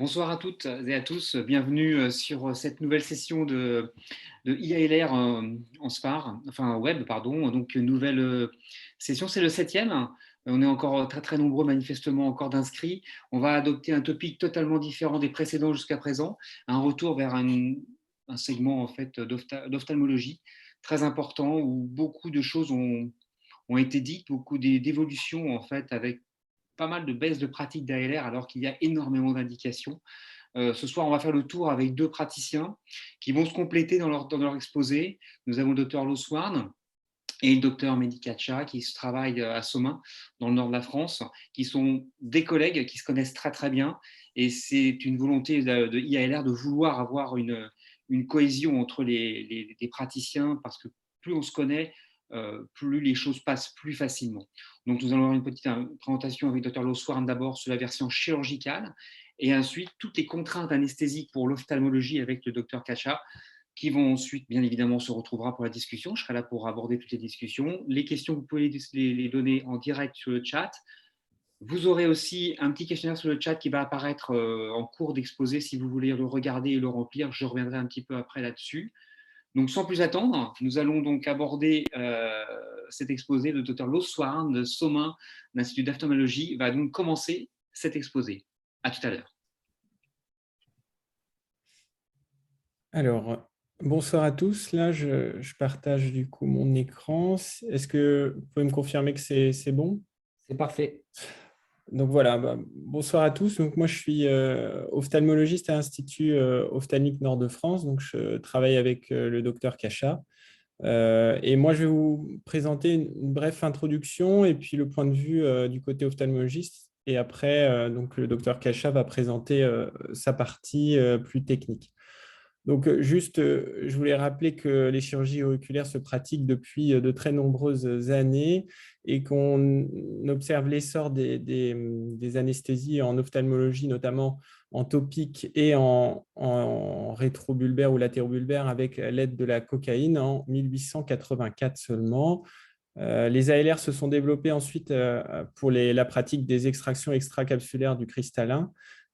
Bonsoir à toutes et à tous, bienvenue sur cette nouvelle session de IALR en SPAR, enfin web, pardon. Donc, nouvelle session, c'est le septième. On est encore très très nombreux manifestement encore d'inscrits. On va adopter un topic totalement différent des précédents jusqu'à présent, un retour vers un segment en fait d'ophtalmologie très important où beaucoup de choses ont été dites, beaucoup d'évolutions en fait avec pas mal de baisses de pratiques d'ALR alors qu'il y a énormément d'indications. Ce soir, on va faire le tour avec deux praticiens qui vont se compléter dans leur exposé. Nous avons le docteur Loswarn et le docteur Mehdi Kacha qui se travaillent à Somain, dans le nord de la France, qui sont des collègues qui se connaissent très très bien. Et c'est une volonté de IALR de vouloir avoir une cohésion entre les praticiens parce que plus on se connaît, plus les choses passent plus facilement. Donc nous allons avoir une petite présentation avec le docteur Loswarn d'abord sur la version chirurgicale et ensuite toutes les contraintes anesthésiques pour l'ophtalmologie avec le docteur Kacha qui vont ensuite, bien évidemment, se retrouvera pour la discussion. Je serai là pour aborder toutes les discussions. Les questions, vous pouvez les donner en direct sur le chat. Vous aurez aussi un petit questionnaire sur le chat qui va apparaître en cours d'exposé si vous voulez le regarder et le remplir. Je reviendrai un petit peu après là-dessus. Donc, sans plus attendre, nous allons donc aborder cet exposé. Le docteur Loswarn de Somain, l'Institut d'ophtalmologie, va donc commencer cet exposé. À tout à l'heure. Alors, bonsoir à tous. Là, je partage du coup mon écran. Est-ce que vous pouvez me confirmer que c'est bon? C'est parfait. Donc voilà, bonsoir à tous. Donc moi, je suis ophtalmologiste à l'Institut ophtalmique Nord-de-France. Donc je travaille avec le docteur Kacha. Et moi, je vais vous présenter une brève introduction et puis le point de vue du côté ophtalmologiste. Et après, donc le docteur Kacha va présenter sa partie plus technique. Donc, juste, je voulais rappeler que les chirurgies auriculaires se pratiquent depuis de très nombreuses années et qu'on observe l'essor des anesthésies en ophtalmologie, notamment en topique et en rétrobulbaire ou latérobulbaire avec l'aide de la cocaïne en 1884 seulement. Les ALR se sont développés ensuite pour la pratique des extractions extracapsulaires du cristallin.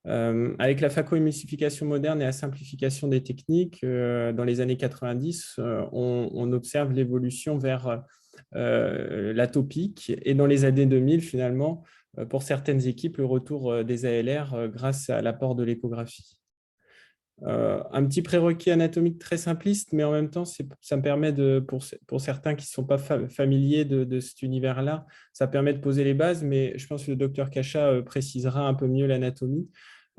Avec la phacoémulsification moderne et la simplification des techniques, dans les années 90, on observe l'évolution vers l'atopique et dans les années 2000, finalement, pour certaines équipes, le retour des ALR grâce à l'apport de l'échographie. Un petit prérequis anatomique très simpliste, mais en même temps, ça me permet, pour certains qui ne sont pas familiers de cet univers-là, ça permet de poser les bases, mais je pense que le docteur Kacha précisera un peu mieux l'anatomie.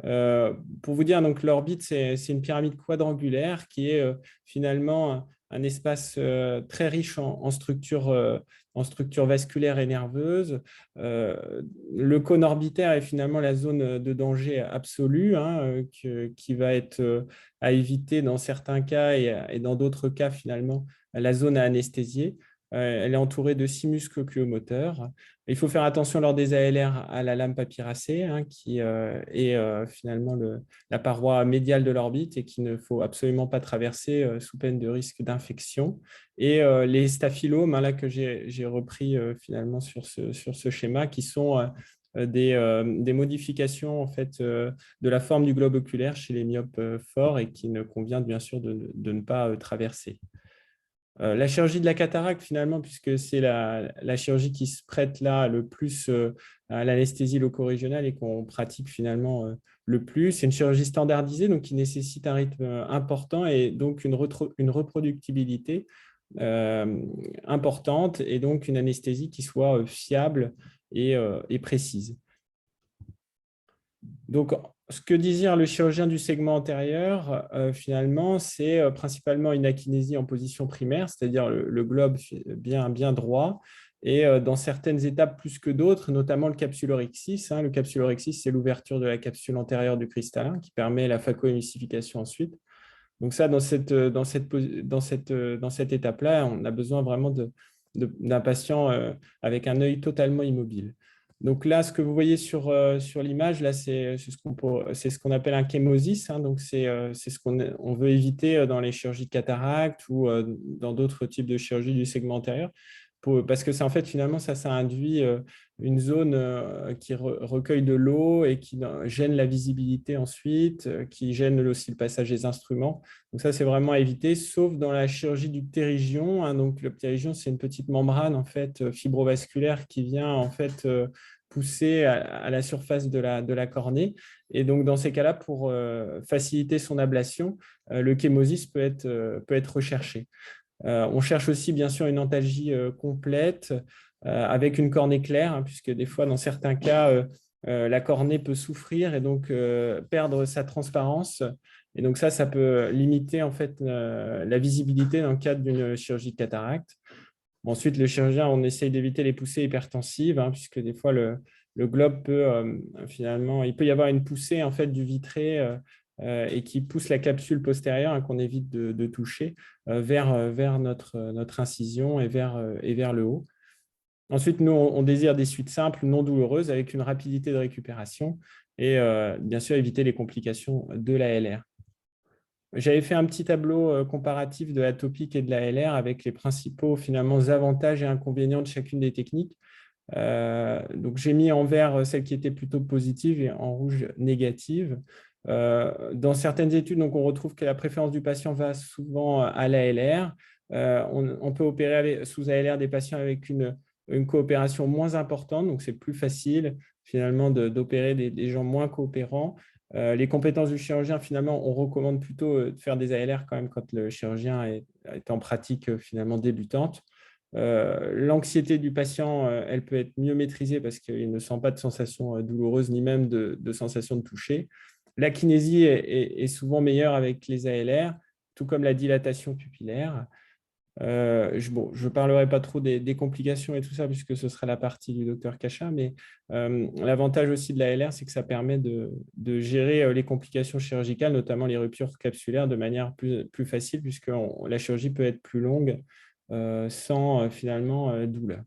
Pour vous dire, donc l'orbite, c'est une pyramide quadrangulaire qui est finalement un espace très riche en structures vasculaires et nerveuses. Le cône orbitaire est finalement la zone de danger absolue, hein, qui va être à éviter dans certains cas et dans d'autres cas, finalement, la zone à anesthésier. Elle est entourée de 6 muscles oculomoteurs. Il faut faire attention lors des ALR à la lame papyracée, hein, qui est finalement la paroi médiale de l'orbite et qu'il ne faut absolument pas traverser sous peine de risque d'infection. Et les staphylomes, hein, là que j'ai repris finalement sur ce schéma, qui sont des modifications en fait, de la forme du globe oculaire chez les myopes forts et qui ne convient bien sûr de ne pas traverser. La chirurgie de la cataracte, finalement, puisque c'est la chirurgie qui se prête là le plus à l'anesthésie loco-régionale et qu'on pratique finalement le plus, c'est une chirurgie standardisée, donc qui nécessite un rythme important et donc une reproductibilité importante et donc une anesthésie qui soit fiable et précise. Donc, ce que désire le chirurgien du segment antérieur, finalement, c'est principalement une akinésie en position primaire, c'est-à-dire le globe bien droit, et dans certaines étapes plus que d'autres, notamment le capsulorhexis. Le capsulorhexis, c'est l'ouverture de la capsule antérieure du cristallin qui permet la phacoémulsification ensuite. Donc ça, dans cette étape-là, on a besoin vraiment d'un patient avec un œil totalement immobile. Donc là, ce que vous voyez sur l'image, là, c'est ce qu'on appelle un chémosis. Hein, donc c'est ce qu'on veut éviter dans les chirurgies de cataracte ou dans d'autres types de chirurgies du segment antérieur. parce que en fait, finalement, ça induit une zone qui recueille de l'eau et qui gêne la visibilité ensuite, qui gêne aussi le passage des instruments. Donc ça, c'est vraiment à éviter, sauf dans la chirurgie du ptérygion, hein. Donc le ptérygion, c'est une petite membrane en fait fibrovasculaire qui vient en fait pousser à la surface de la cornée. Et donc dans ces cas-là, pour faciliter son ablation, le chémosis peut être recherché. On cherche aussi, bien sûr, une antalgie complète avec une cornée claire, hein, puisque des fois, dans certains cas, la cornée peut souffrir et donc perdre sa transparence. Et donc ça peut limiter en fait la visibilité dans le cadre d'une chirurgie de cataracte. Ensuite, le chirurgien, on essaye d'éviter les poussées hypertensives, hein, puisque des fois, le globe peut finalement, il peut y avoir une poussée en fait du vitré et qui pousse la capsule postérieure, hein, qu'on évite de toucher vers notre incision et vers le haut. Ensuite, nous, on désire des suites simples, non douloureuses, avec une rapidité de récupération et bien sûr éviter les complications de la LR. J'avais fait un petit tableau comparatif de l'atopique et de la LR avec les principaux finalement avantages et inconvénients de chacune des techniques. Donc, j'ai mis en vert celles qui étaient plutôt positives et en rouge négatives. Dans certaines études, donc, on retrouve que la préférence du patient va souvent à l'ALR. On peut opérer sous ALR des patients avec une coopération moins importante, donc c'est plus facile finalement d'opérer des gens moins coopérants. Les compétences du chirurgien, finalement, on recommande plutôt de faire des ALR quand même quand le chirurgien est en pratique finalement débutante. L'anxiété du patient, elle peut être mieux maîtrisée parce qu'il ne sent pas de sensation douloureuse ni même de sensation de toucher. La kinésie est souvent meilleure avec les ALR, tout comme la dilatation pupillaire. Je ne parlerai pas trop des complications et tout ça, puisque ce sera la partie du docteur Cachin, mais l'avantage aussi de la LR, c'est que ça permet de gérer les complications chirurgicales, notamment les ruptures capsulaires, de manière plus facile, puisque la chirurgie peut être plus longue sans finalement douleur.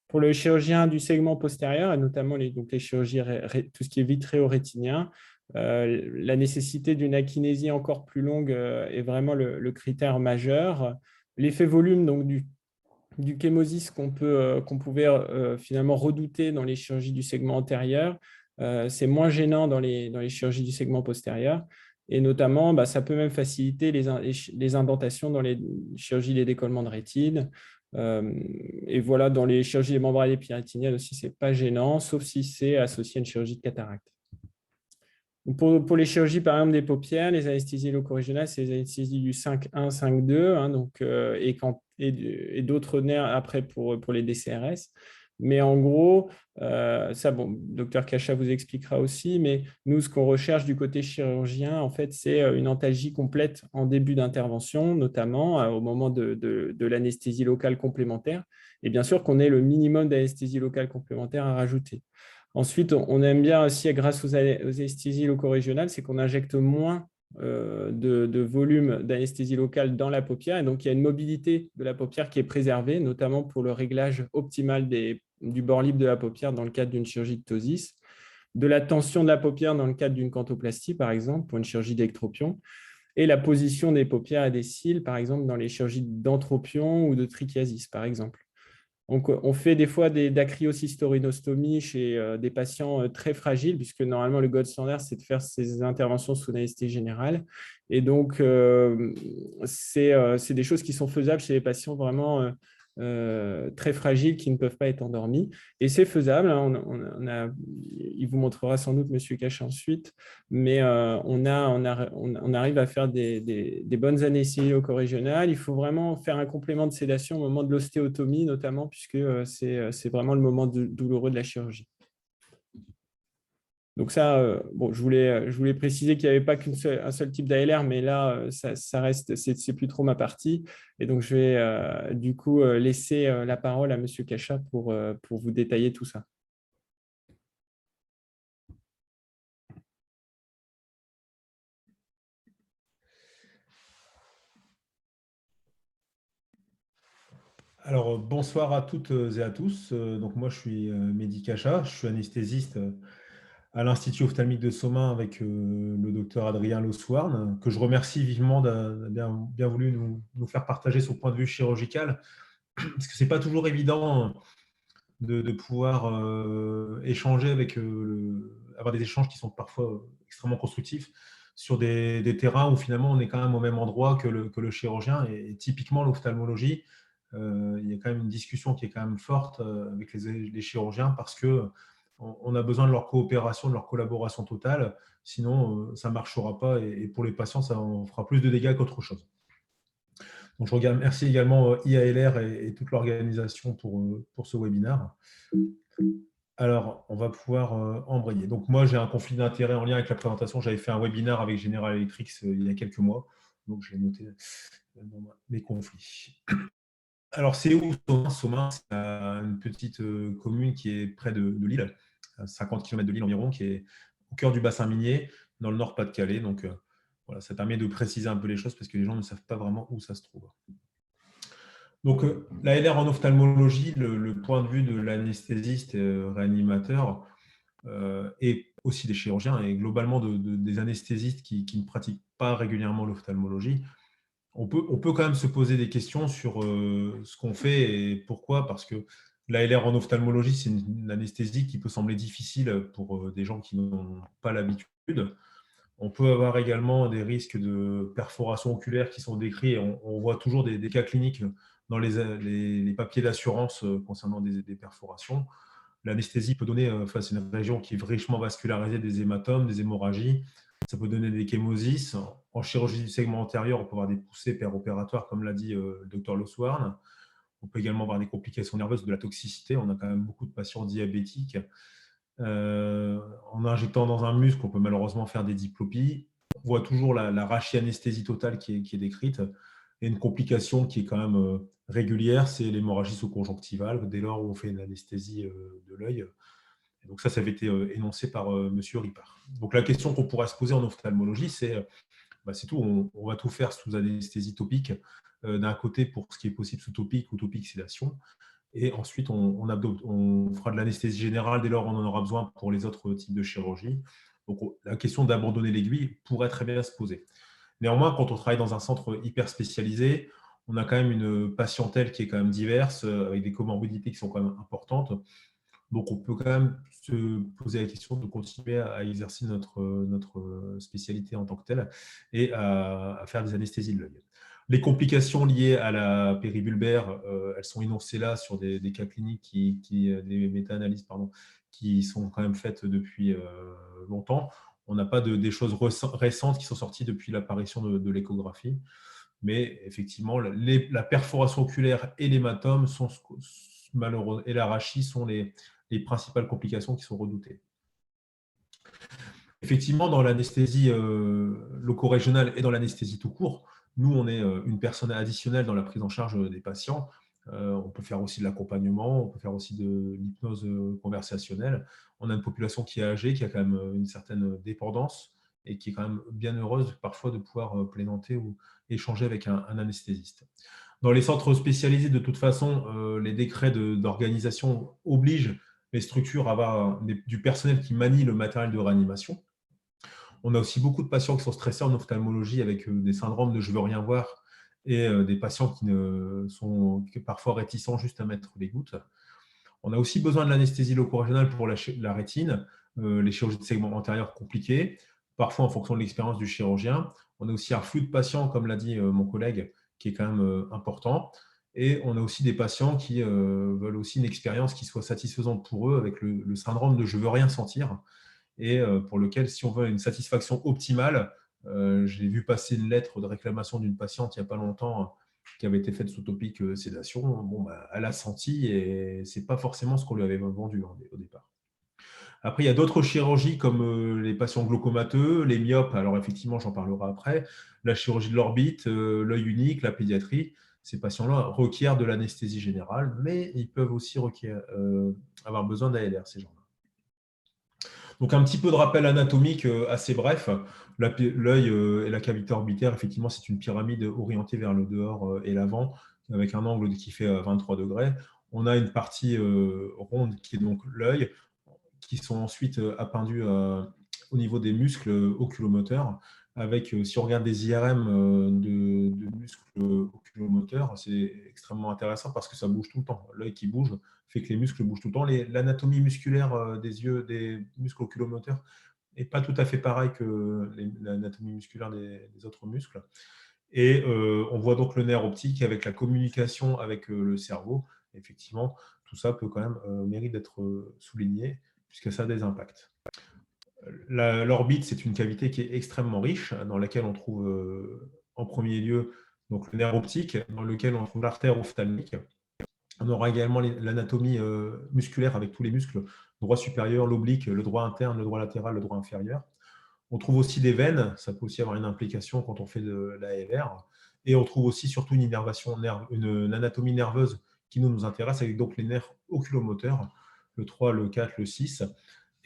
Pour le chirurgien du segment postérieur, et notamment donc les chirurgies, tout ce qui est vitréo-rétinien, la nécessité d'une akinésie encore plus longue est vraiment le critère majeur. L'effet volume donc, du chémosis qu'on pouvait finalement redouter dans les chirurgies du segment antérieur, c'est moins gênant dans les chirurgies du segment postérieur. Et notamment, ça peut même faciliter les indentations dans les chirurgies des décollements de rétine. Et voilà, dans les chirurgies des membranes épirétiniennes aussi, ce n'est pas gênant, sauf si c'est associé à une chirurgie de cataracte. Pour les chirurgies, par exemple, des paupières, les anesthésies locaux-régionales, c'est les anesthésies du 5-1, 5-2, hein, donc, et d'autres nerfs après pour les DCRS. Mais en gros, ça, docteur Cachin vous expliquera aussi, mais nous, ce qu'on recherche du côté chirurgien, en fait, c'est une antalgie complète en début d'intervention, notamment au moment de l'anesthésie locale complémentaire. Et bien sûr qu'on ait le minimum d'anesthésie locale complémentaire à rajouter. Ensuite, on aime bien aussi, grâce aux anesthésies locaux-régionales, c'est qu'on injecte moins de volume d'anesthésie locale dans la paupière. Et donc, il y a une mobilité de la paupière qui est préservée, notamment pour le réglage optimal du bord libre de la paupière dans le cadre d'une chirurgie de ptosis, de la tension de la paupière dans le cadre d'une cantoplastie, par exemple, pour une chirurgie d'ectropion, et la position des paupières et des cils, par exemple, dans les chirurgies d'entropion ou de trichiasis, par exemple. Donc, on fait des fois d'acryocystorhinostomie chez des patients très fragiles, puisque normalement, le gold standard, c'est de faire ces interventions sous anesthésie générale. Et donc, c'est des choses qui sont faisables chez les patients vraiment très fragiles qui ne peuvent pas être endormis. Et c'est faisable, hein, il vous montrera sans doute, M. Cachin, ensuite, mais on arrive à faire des bonnes anesthésies locaux-régionales. Il faut vraiment faire un complément de sédation au moment de l'ostéotomie, notamment, puisque c'est vraiment le moment douloureux de la chirurgie. Donc ça, je voulais préciser qu'il n'y avait pas un seul type d'ALR, mais là, ça reste, c'est plus trop ma partie. Et donc, je vais du coup laisser la parole à M. Cachin pour vous détailler tout ça. Alors, bonsoir à toutes et à tous. Donc, moi, je suis Mehdi Cachin, je suis anesthésiste à l'Institut ophtalmique de Somain avec le docteur Adrien Loswarn, que je remercie vivement d'avoir bien voulu nous faire partager son point de vue chirurgical, parce que ce n'est pas toujours évident de pouvoir échanger avoir des échanges qui sont parfois extrêmement constructifs sur des terrains où finalement on est quand même au même endroit que le chirurgien. Et typiquement, l'ophtalmologie, il y a quand même une discussion qui est quand même forte avec les chirurgiens parce qu'on a besoin de leur coopération, de leur collaboration totale. Sinon, ça ne marchera pas et pour les patients, ça en fera plus de dégâts qu'autre chose. Donc, je remercie également IALR et toute l'organisation pour ce webinaire. Alors, on va pouvoir embrayer. Donc, moi, j'ai un conflit d'intérêt en lien avec la présentation. J'avais fait un webinaire avec General Electric il y a quelques mois. Donc, j'ai noté mes conflits. Alors, c'est où Somain? Somain, c'est une petite commune qui est près de Lille, à 50 km de Lille environ, qui est au cœur du bassin minier, dans le Nord-Pas-de-Calais. Donc, voilà, ça permet de préciser un peu les choses parce que les gens ne savent pas vraiment où ça se trouve. Donc, la LR en ophtalmologie, le point de vue de l'anesthésiste réanimateur et aussi des chirurgiens et globalement des anesthésistes qui ne pratiquent pas régulièrement l'ophtalmologie, on peut quand même se poser des questions sur ce qu'on fait et pourquoi, parce que l'ALR en ophtalmologie, c'est une anesthésie qui peut sembler difficile pour des gens qui n'ont pas l'habitude. On peut avoir également des risques de perforation oculaire qui sont décrits. Et on voit toujours des cas cliniques dans les papiers d'assurance concernant des perforations. L'anesthésie peut donner, face à une région qui est richement vascularisée, des hématomes, des hémorragies. Ça peut donner des chémosis. En chirurgie du segment antérieur, on peut avoir des poussées péropératoires, comme l'a dit le docteur Loswarn. On peut également avoir des complications nerveuses, de la toxicité. On a quand même beaucoup de patients diabétiques. En injectant dans un muscle, on peut malheureusement faire des diplopies. On voit toujours la rachianesthésie totale qui est décrite. Et une complication qui est quand même régulière, c'est l'hémorragie sous-conjonctivale, dès lors où on fait une anesthésie de l'œil. Donc ça avait été énoncé par M. Ripard. Donc la question qu'on pourrait se poser en ophtalmologie, c'est tout, on va tout faire sous anesthésie topique, d'un côté pour ce qui est possible sous topique ou topique sédation, et ensuite on fera de l'anesthésie générale dès lors on en aura besoin pour les autres types de chirurgie. Donc la question d'abandonner l'aiguille pourrait très bien se poser. Néanmoins, quand on travaille dans un centre hyper spécialisé, on a quand même une patientèle qui est quand même diverse, avec des comorbidités qui sont quand même importantes. Donc, on peut quand même se poser la question de continuer à exercer notre spécialité en tant que telle et à faire des anesthésies de l'œil. Les complications liées à la périvulvaire, elles sont énoncées là sur des cas cliniques, des méta-analyses qui sont quand même faites depuis longtemps. On n'a pas des choses récentes qui sont sorties depuis l'apparition de l'échographie. Mais effectivement, la perforation oculaire et l'hématome sont malheureux, et l'arachie sont les principales complications qui sont redoutées. Effectivement, dans l'anesthésie loco-régionale et dans l'anesthésie tout court, nous, on est une personne additionnelle dans la prise en charge des patients. On peut faire aussi de l'accompagnement, on peut faire aussi de l'hypnose conversationnelle. On a une population qui est âgée, qui a quand même une certaine dépendance et qui est quand même bien heureuse parfois de pouvoir plaisanter ou échanger avec un anesthésiste. Dans les centres spécialisés, de toute façon, les décrets d'organisation obligent les structures à avoir du personnel qui manie le matériel de réanimation. On a aussi beaucoup de patients qui sont stressés en ophtalmologie avec des syndromes de « je veux rien voir » et des patients qui sont parfois réticents juste à mettre les gouttes. On a aussi besoin de l'anesthésie loco-régionale pour la rétine, les chirurgies de segment antérieur compliquées, parfois en fonction de l'expérience du chirurgien. On a aussi un flux de patients, comme l'a dit mon collègue, qui est quand même important. Et on a aussi des patients qui veulent aussi une expérience qui soit satisfaisante pour eux avec le syndrome de « je veux rien sentir » et pour lequel, si on veut une satisfaction optimale, j'ai vu passer une lettre de réclamation d'une patiente il n'y a pas longtemps qui avait été faite sous topique sédation. Bon, elle a senti et ce n'est pas forcément ce qu'on lui avait vendu au départ. Après, il y a d'autres chirurgies comme les patients glaucomateux, les myopes, alors effectivement, j'en parlerai après, la chirurgie de l'orbite, l'œil unique, la pédiatrie. Ces patients-là requièrent de l'anesthésie générale, mais ils peuvent aussi avoir besoin d'ALR, ces gens-là. Donc, un petit peu de rappel anatomique assez bref. L'œil et la cavité orbitaire, effectivement, c'est une pyramide orientée vers le dehors et l'avant, avec un angle qui fait 23 degrés. On a une partie ronde qui est donc l'œil, qui sont ensuite appendus au niveau des muscles oculomoteurs. Si on regarde des IRM de muscles oculomoteurs, c'est extrêmement intéressant parce que ça bouge tout le temps. L'œil qui bouge fait que les muscles bougent tout le temps. L'anatomie musculaire des yeux, des muscles oculomoteurs, n'est pas tout à fait pareil que l'anatomie musculaire des autres muscles. Et on voit donc le nerf optique avec la communication avec le cerveau. Effectivement, tout ça peut quand même mérite d'être souligné puisque ça a des impacts. L'orbite, c'est une cavité qui est extrêmement riche, dans laquelle on trouve en premier lieu donc, le nerf optique, dans lequel on trouve l'artère ophtalmique. On aura également l'anatomie musculaire avec tous les muscles, le droit supérieur, l'oblique, le droit interne, le droit latéral, le droit inférieur. On trouve aussi des veines, ça peut aussi avoir une implication quand on fait de l'ALR. Et on trouve aussi surtout une anatomie nerveuse qui nous intéresse, avec donc les nerfs oculomoteurs, le 3, le 4, le 6,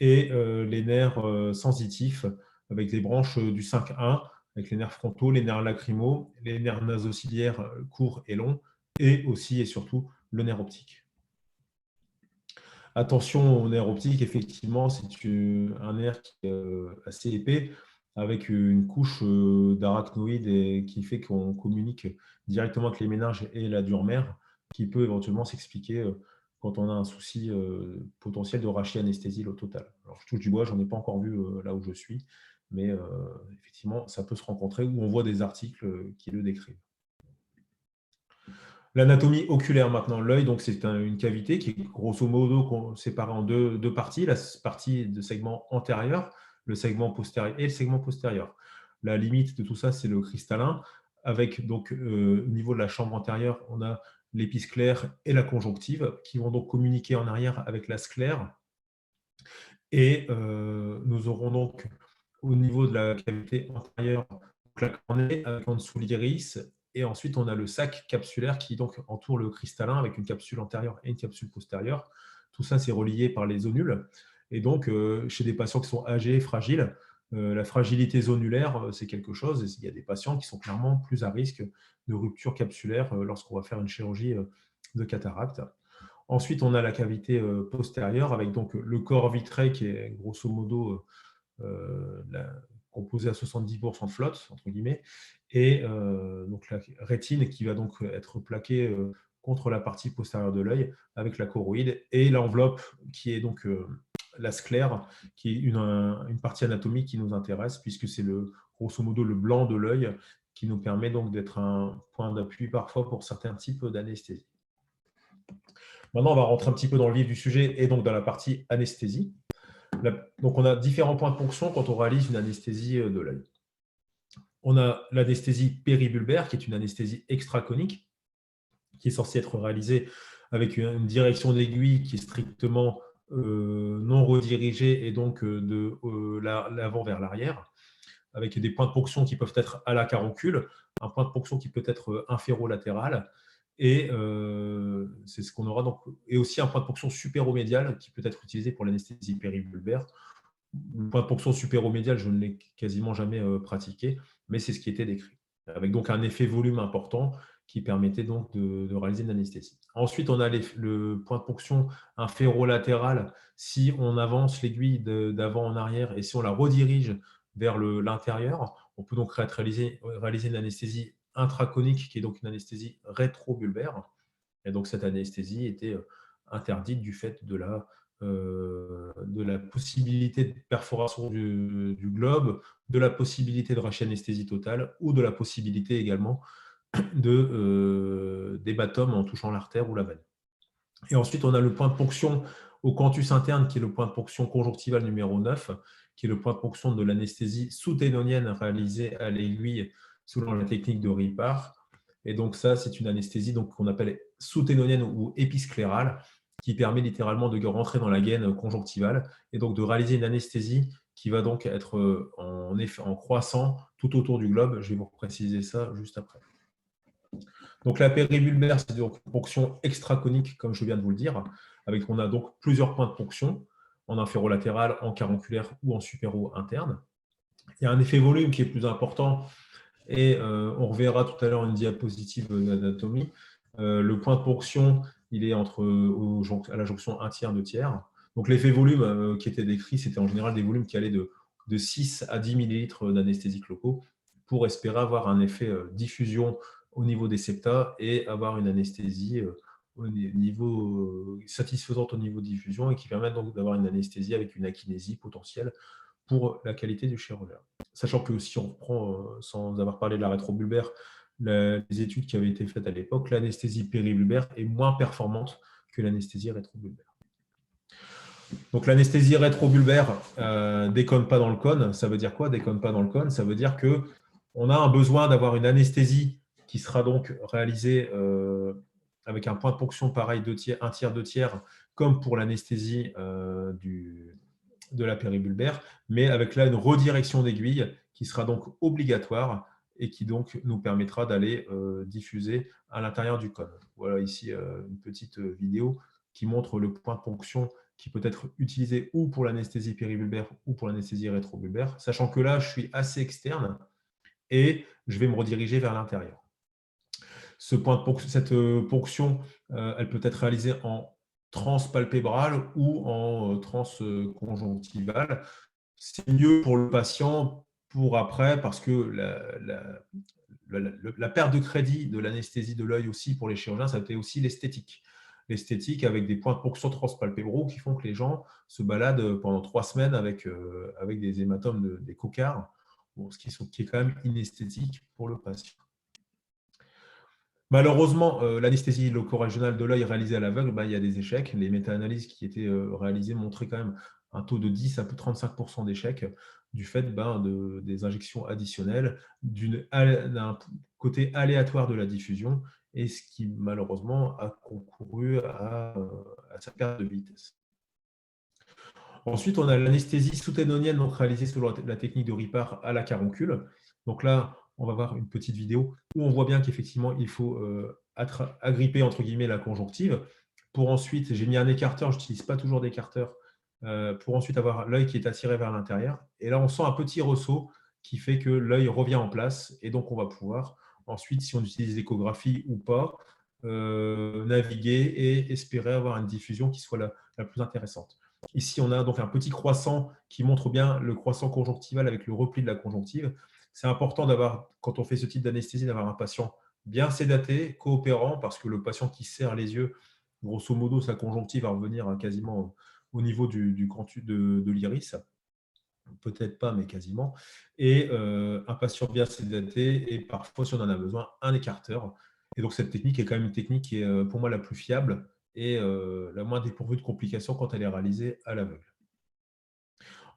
et les nerfs sensitifs, avec les branches du 5-1, avec les nerfs frontaux, les nerfs lacrymaux, les nerfs nasociliaires courts et longs, et aussi et surtout le nerf optique. Attention au nerf optique, effectivement, c'est un nerf qui est assez épais, avec une couche d'arachnoïdes qui fait qu'on communique directement avec les méninges et la dure mère, qui peut éventuellement s'expliquer quand on a un souci potentiel de rachis-anesthésie au total. Alors, je touche du bois, je n'en ai pas encore vu là où je suis, mais effectivement, ça peut se rencontrer, où on voit des articles qui le décrivent. L'anatomie oculaire maintenant, l'œil, donc c'est une cavité qui est grosso modo séparée en deux parties, la partie de segment antérieur, le segment postérieur et le segment postérieur. La limite de tout ça, c'est le cristallin, avec donc au niveau de la chambre antérieure, on a l'épisclère et la conjonctive qui vont donc communiquer en arrière avec la sclère. Et nous aurons donc au niveau de la cavité antérieure la cornée avec en dessous l'iris. Et ensuite, on a le sac capsulaire qui donc entoure le cristallin avec une capsule antérieure et une capsule postérieure. Tout ça, c'est relié par les zonules. Et donc, chez des patients qui sont âgés, fragiles, la fragilité zonulaire, c'est quelque chose. Il y a des patients qui sont clairement plus à risque de rupture capsulaire lorsqu'on va faire une chirurgie de cataracte. Ensuite, on a la cavité postérieure avec donc le corps vitré qui est grosso modo composé à 70% de flotte, entre guillemets, et donc la rétine qui va donc être plaquée contre la partie postérieure de l'œil avec la choroïde, et l'enveloppe qui est donc la sclère, qui est une partie anatomique qui nous intéresse, puisque c'est grosso modo le blanc de l'œil qui nous permet donc d'être un point d'appui parfois pour certains types d'anesthésie. Maintenant, on va rentrer un petit peu dans le vif du sujet et donc dans la partie anesthésie. Donc, on a différents points de ponction quand on réalise une anesthésie de l'œil. On a l'anesthésie péribulbaire, qui est une anesthésie extraconique, qui est censée être réalisée avec une direction d'aiguille qui est strictement non redirigée et donc de l'avant vers l'arrière, avec des points de ponction qui peuvent être à la caroncule, un point de ponction qui peut être inférolatéral, et c'est ce qu'on aura donc, et aussi un point de ponction supéromédial qui peut être utilisé pour l'anesthésie péribulbaire. Le point de ponction supéromédial, je ne l'ai quasiment jamais pratiqué, mais c'est ce qui était décrit, avec donc un effet volume important qui permettait donc de réaliser une anesthésie. Ensuite, on a le point de ponction inférolatéral si on avance l'aiguille d'avant en arrière et si on la redirige vers l'intérieur. On peut donc réaliser une anesthésie intraconique qui est donc une anesthésie rétrobulbaire. Et donc cette anesthésie était interdite du fait de la possibilité de perforation du globe, de la possibilité de rachis-anesthésie totale ou de la possibilité également d'hématome en touchant l'artère ou la veine. Et ensuite, on a le point de ponction au canthus interne, qui est le point de ponction conjonctival numéro 9, qui est le point de ponction de l'anesthésie sous-ténonienne réalisée à l'aiguille selon la technique de Ripard. Et donc ça, c'est une anesthésie qu'on appelle sous-ténonienne ou épisclérale, qui permet littéralement de rentrer dans la gaine conjonctivale et donc de réaliser une anesthésie qui va donc être en croissant tout autour du globe. Je vais vous préciser ça juste après. Donc la péribulbaire, c'est donc une ponction extraconique, comme je viens de vous le dire, on a donc plusieurs points de ponction, en inférolatéral, en caronculaire ou en supéro-interne. Il y a un effet volume qui est plus important, et on reverra tout à l'heure une diapositive d'anatomie. Le point de ponction, il est à la jonction 1 tiers, 2 tiers. Donc l'effet volume qui était décrit, c'était en général des volumes qui allaient de de 6 à 10 millilitres d'anesthésiques locaux pour espérer avoir un effet diffusion au niveau des septa et avoir une anesthésie satisfaisante au niveau diffusion et qui permet donc d'avoir une anesthésie avec une akinésie potentielle pour la qualité du chirurgien. Sachant que si on reprend, sans avoir parlé de la rétrobulbaire, les études qui avaient été faites à l'époque, l'anesthésie péribulbaire est moins performante que l'anesthésie rétrobulbaire. Donc l'anesthésie rétrobulbaire déconne pas dans le cône. Ça veut dire quoi, déconne pas dans le cône? Ça veut dire qu'on a un besoin d'avoir une anesthésie qui sera donc réalisée avec un point de ponction pareil, un tiers, deux tiers, comme pour l'anesthésie de la péribulbaire, mais avec là une redirection d'aiguille qui sera donc obligatoire et qui donc nous permettra d'aller diffuser à l'intérieur du cône. Voilà ici une petite vidéo qui montre le point de ponction qui peut être utilisé ou pour l'anesthésie péribulbaire ou pour l'anesthésie rétrobulbaire, sachant que là, je suis assez externe et je vais me rediriger vers l'intérieur. Cette ponction, elle peut être réalisée en transpalpébrale ou en transconjonctivale. C'est mieux pour le patient pour après parce que la perte de crédit de l'anesthésie de l'œil aussi pour les chirurgiens, ça a été aussi l'esthétique. L'esthétique avec des points de ponction transpalpébraux qui font que les gens se baladent pendant 3 semaines avec des hématomes, des cocards, ce qui est quand même inesthétique pour le patient. Malheureusement, l'anesthésie loco-régionale de l'œil réalisée à l'aveugle, il y a des échecs. Les méta-analyses qui étaient réalisées montraient quand même un taux de 10 à 35% d'échecs du fait des injections additionnelles, d'un côté aléatoire de la diffusion, et ce qui malheureusement a concouru à sa perte de vitesse. Ensuite, on a l'anesthésie sous-ténonienne donc réalisée selon la technique de Ripard à la caroncule. Donc là, on va voir une petite vidéo où on voit bien qu'effectivement, il faut agripper entre guillemets la conjonctive. Pour ensuite, j'ai mis un écarteur, je n'utilise pas toujours d'écarteur, pour ensuite avoir l'œil qui est attiré vers l'intérieur. Et là, on sent un petit ressaut qui fait que l'œil revient en place. Et donc, on va pouvoir ensuite, si on utilise l'échographie ou pas, naviguer et espérer avoir une diffusion qui soit la plus intéressante. Ici, on a donc un petit croissant qui montre bien le croissant conjonctival avec le repli de la conjonctive. C'est important d'avoir, quand on fait ce type d'anesthésie, d'avoir un patient bien sédaté, coopérant, parce que le patient qui serre les yeux, grosso modo, sa conjonctive va revenir quasiment au niveau du cantu de l'iris. Peut-être pas, mais quasiment. Et un patient bien sédaté et parfois, si on en a besoin, un écarteur. Et donc, cette technique est quand même une technique qui est pour moi la plus fiable et la moins dépourvue de complications quand elle est réalisée à l'aveugle.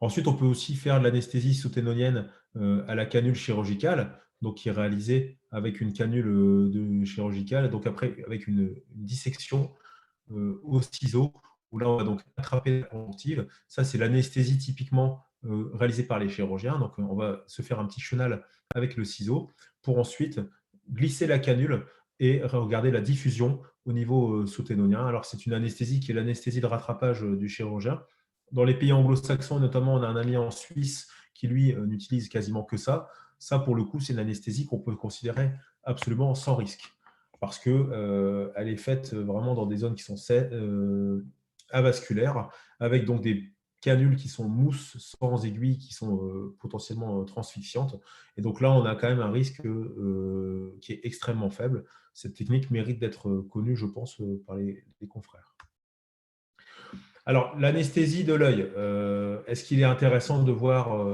Ensuite, on peut aussi faire de l'anesthésie sous-ténonienne à la canule chirurgicale, donc qui est réalisée avec une canule chirurgicale, donc après avec une dissection au ciseau, où là on va donc attraper la conjonctive. Ça, c'est l'anesthésie typiquement réalisée par les chirurgiens. Donc on va se faire un petit chenal avec le ciseau pour ensuite glisser la canule et regarder la diffusion au niveau sous-ténonien. Alors c'est une anesthésie qui est l'anesthésie de rattrapage du chirurgien. Dans les pays anglo-saxons, notamment, on a un ami en Suisse qui, lui, n'utilise quasiment que ça. Ça, pour le coup, c'est une anesthésie qu'on peut considérer absolument sans risque parce qu'elle est faite vraiment dans des zones qui sont avasculaires, avec donc des canules qui sont mousse, sans aiguilles, qui sont potentiellement transfixiantes. Et donc là, on a quand même un risque qui est extrêmement faible. Cette technique mérite d'être connue, je pense, par les confrères. Alors, l'anesthésie de l'œil, est-ce qu'il est intéressant de voir,